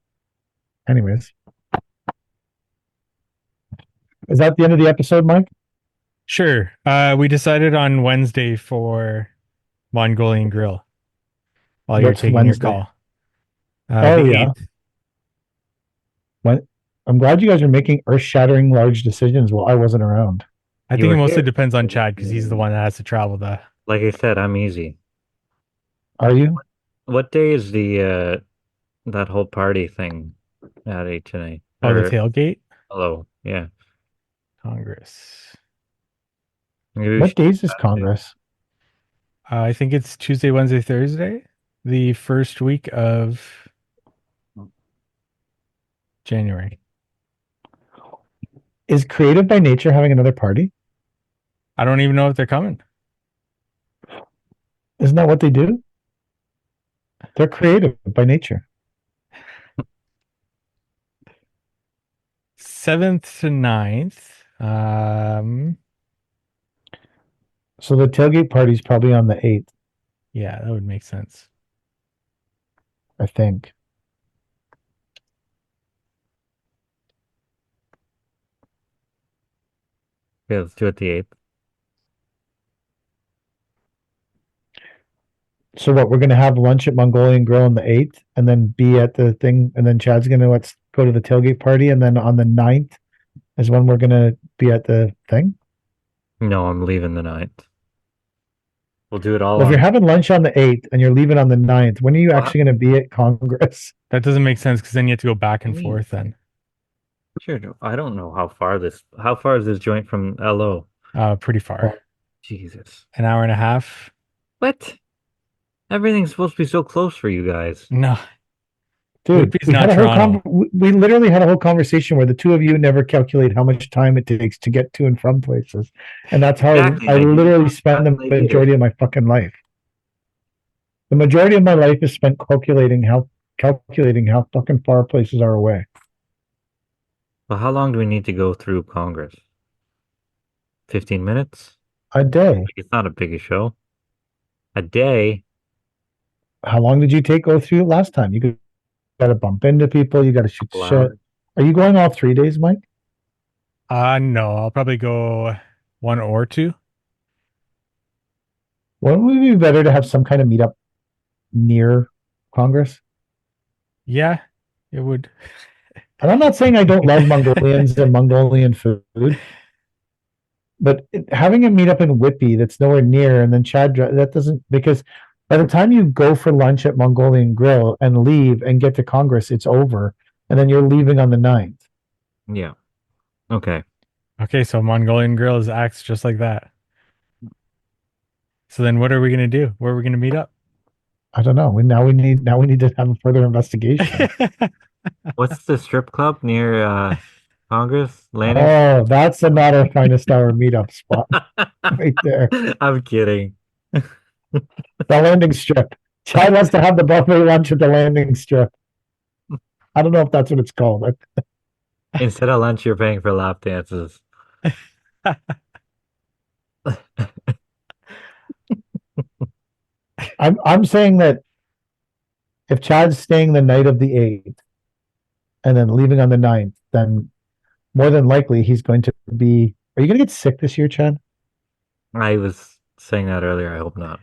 anyways. Is that the end of the episode, Mike? Sure. We decided on Wednesday for Mongolian Grill while you're What's taking Wednesday? your call. Oh, The yeah. 8th. I'm glad you guys are making earth-shattering large decisions while I wasn't around. I You think were it mostly here. depends on Chad because he's the one that has to travel the. Like I said, I'm easy. Are you? What day is the that whole party thing at HNA? Oh, the tailgate? Hello. Yeah. Congress. Maybe we What should days is do that. Congress? I think it's Tuesday, Wednesday, Thursday, the first week of January. Is Creative by Nature having another party? I don't even know if they're coming. Isn't that what they do? They're creative by nature. 7th to 9th. So the tailgate party's probably on the 8th, Yeah, that would make sense. I think. Yeah, let's do it the 8th. So what, we're gonna have lunch at Mongolian Grill on the 8th and then be at the thing, and then Chad's gonna let's go to the tailgate party, and then on the 9th is when we're gonna be at the thing? No, I'm leaving the 9th. We'll do it all Well, if on. you're having lunch on the 8th and you're leaving on the 9th, when are you actually gonna be at Congress? That doesn't make sense because then you have to go back and What do you mean? forth then. Sure. I don't know how far is this joint from LO? Pretty far. Jesus. An hour and a half. What? Everything's supposed to be so close for you guys. No. Dude, Whitby's we not had a whole Toronto. we literally had a whole conversation where the two of you never calculate how much time it takes to get to and from places. And that's how Exactly. I I do literally not spend the calculate majority of my fucking life. The majority of my life is spent calculating how fucking far places are away. Well, how long do we need to go through Congress? 15 minutes? A day. Like, it's not a big a show. A day? How long did you go through it last time? You got to bump into people. You got to shoot Couple shit. hours. Are you going all 3 days, Mike? No, I'll probably go 1 or 2. Wouldn't it be better to have some kind of meetup near Congress? Yeah, it would. And I'm not saying I don't love Mongolians and Mongolian food, but having a meetup in Whitby that's nowhere near, and then that doesn't, because by the time you go for lunch at Mongolian Grill and leave and get to Congress, it's over, and then you're leaving on the 9th. Yeah. Okay. Okay, so Mongolian Grill acts just like that. So then what are we going to do? Where are we going to meet up? I don't know. Now we need to have a further investigation. What's the strip club near Congress Landing? Oh, that's not our finest hour meetup spot right there. I'm kidding. The landing strip. Chad wants to have the buffet lunch at the landing strip. I don't know if that's what it's called. Instead of lunch, you're paying for lap dances. I'm saying that if Chad's staying the night of the 8th and then leaving on the 9th, then more than likely he's going to be. Are you going to get sick this year, Chad? I was saying that earlier. I hope not.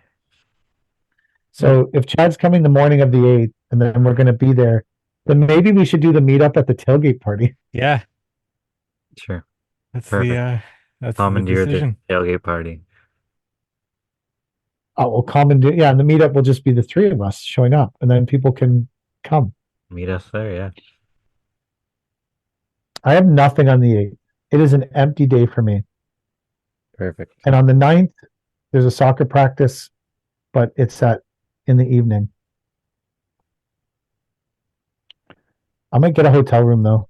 So if Chad's coming the morning of the 8th and then we're going to be there, then maybe we should do the meetup at the tailgate party. Yeah, Sure. that's Perfect. the Commandeer the decision. tailgate party. Oh, we'll commandeer. Yeah, and the meetup will just be the three of us showing up, and then people can come. Meet us there, yeah. I have nothing on the 8th. It is an empty day for me. Perfect. And on the 9th, there's a soccer practice, but it's in the evening. I might get a hotel room though.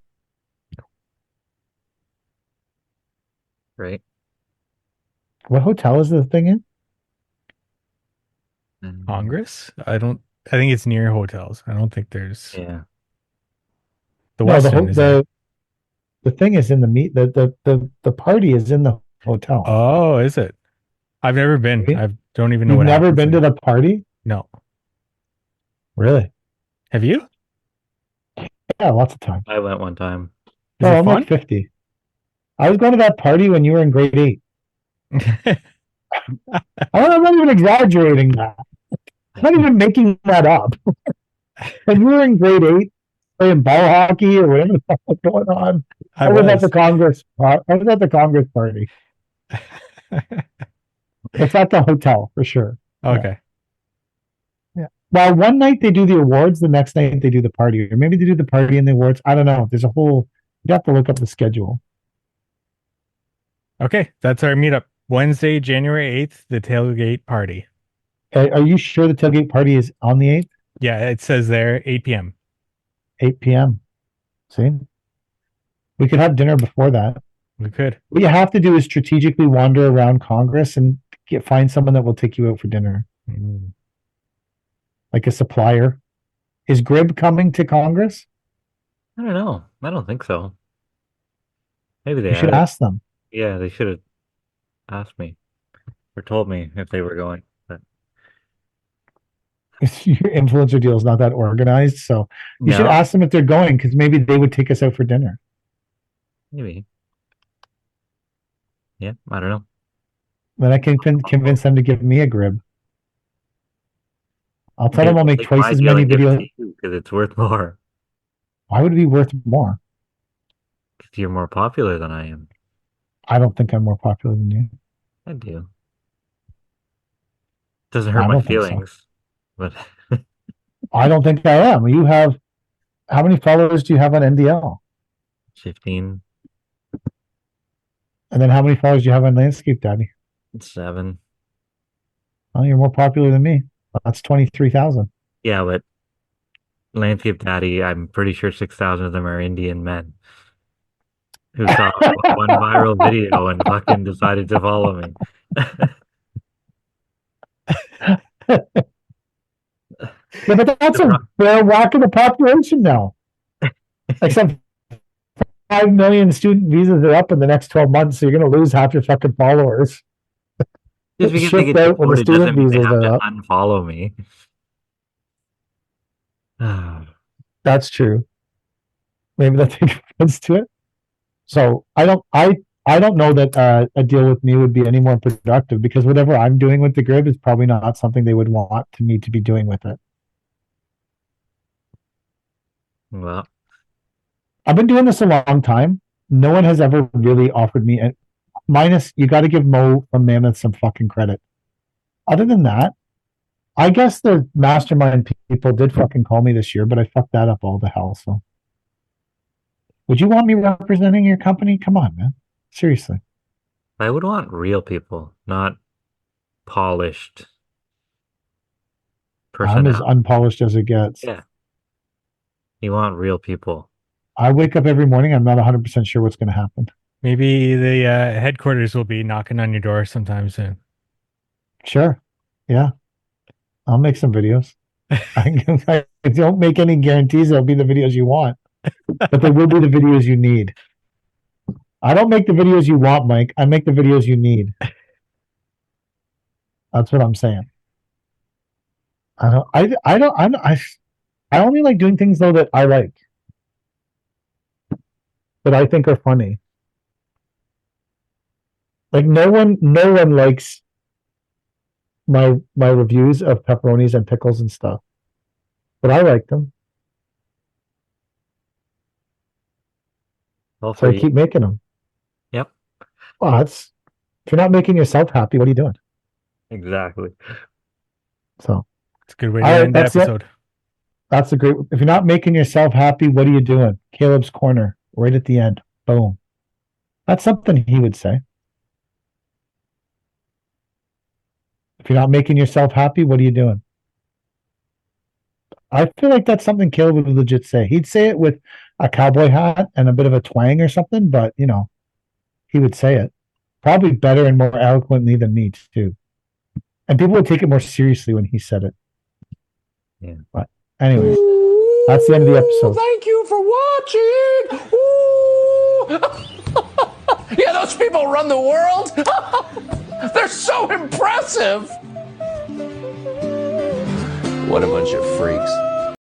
Right. What hotel is the thing in? Congress? I think it's near hotels. I don't think there's Yeah. the No, Westin is there. the thing is in the party is in the hotel. Oh, is it? I've never been. Really? I don't even know You've what never happens been to there. the party? No. Really? Have you? Yeah, lots of times. I went one time. Is Oh, it I'm fun? like 50. I was going to that party when you were in grade 8. I'm not even exaggerating that. I'm not even making that up. When you were in grade 8, playing ball hockey or whatever the fuck was going on, I was at the Congress. I was at the Congress party. It's at the hotel for sure. Okay. Yeah. Well, one night they do the awards, the next night they do the party, or maybe they do the party and the awards. I don't know. There's a whole. You have to look up the schedule. Okay, that's our meetup. Wednesday, January 8th, the tailgate party. Are you sure the tailgate party is on the 8th? Yeah, it says there 8 p.m. 8 p.m. See? We could have dinner before that. We could. What you have to do is strategically wander around Congress and find someone that will take you out for dinner. Like a supplier. Is Grib coming to Congress? I don't know. I don't think so. Maybe they You should ask them. Yeah, they should have asked me or told me if they were going. But Your influencer deal is not that organized, so you should ask them if they're going, because maybe they would take us out for dinner. Maybe. Yeah, I don't know. Then I can convince them to give me a Grib. I'll tell them I'll make twice as many videos. Because it's worth more. Why would it be worth more? Because you're more popular than I am. I don't think I'm more popular than you. I do. Doesn't hurt my feelings. But I don't think I am. You have, how many followers do you have on NDL? 15. And then how many followers do you have on Landscape Daddy? 7. Well, you're more popular than me. That's 23,000. Yeah, but Landscape Daddy, I'm pretty sure 6,000 of them are Indian men who saw one viral video and fucking decided to follow me. Yeah, but that's a fair whack of the population now. Except 5 million student visas are up in the next 12 months, so you're going to lose half your fucking followers. Just because they get deported doesn't mean they have to unfollow me. That's true. Maybe they'll take offense to it. So I don't know that a deal with me would be any more productive, because whatever I'm doing with the Grib is probably not something they would want me to be doing with it. Well, I've been doing this a long time. No one has ever really offered me, minus you got to give Mo from Mammoth some fucking credit. Other than that, I guess the mastermind people did fucking call me this year, but I fucked that up all to hell. So, would you want me representing your company? Come on, man. Seriously. I would want real people, not polished I'm as unpolished as it gets. Yeah. You want real people. I wake up every morning. I'm not 100% sure what's going to happen. Maybe the headquarters will be knocking on your door sometime soon. Sure. Yeah. I'll make some videos. I don't make any guarantees they'll be the videos you want, but they will be the videos you need. I don't make the videos you want, Mike. I make the videos you need. That's what I'm saying. I only like doing things though that I like, that I think are funny. Like no one likes my reviews of pepperonis and pickles and stuff, but I like them. Well, so I keep making them. Yep. Well, if you're not making yourself happy, what are you doing? Exactly. So it's a good way to end the episode. That's a great. If you're not making yourself happy, what are you doing? Caleb's Corner, right at the end. Boom. That's something he would say. If you're not making yourself happy, what are you doing? I feel like that's something Caleb would legit say. He'd say it with a cowboy hat and a bit of a twang or something, but he would say it probably better and more eloquently than me too. And people would take it more seriously when he said it. Yeah. But anyways, that's the end of the episode. Thank you for watching. Yeah, those people run the world. They're so impressive. What a bunch of freaks.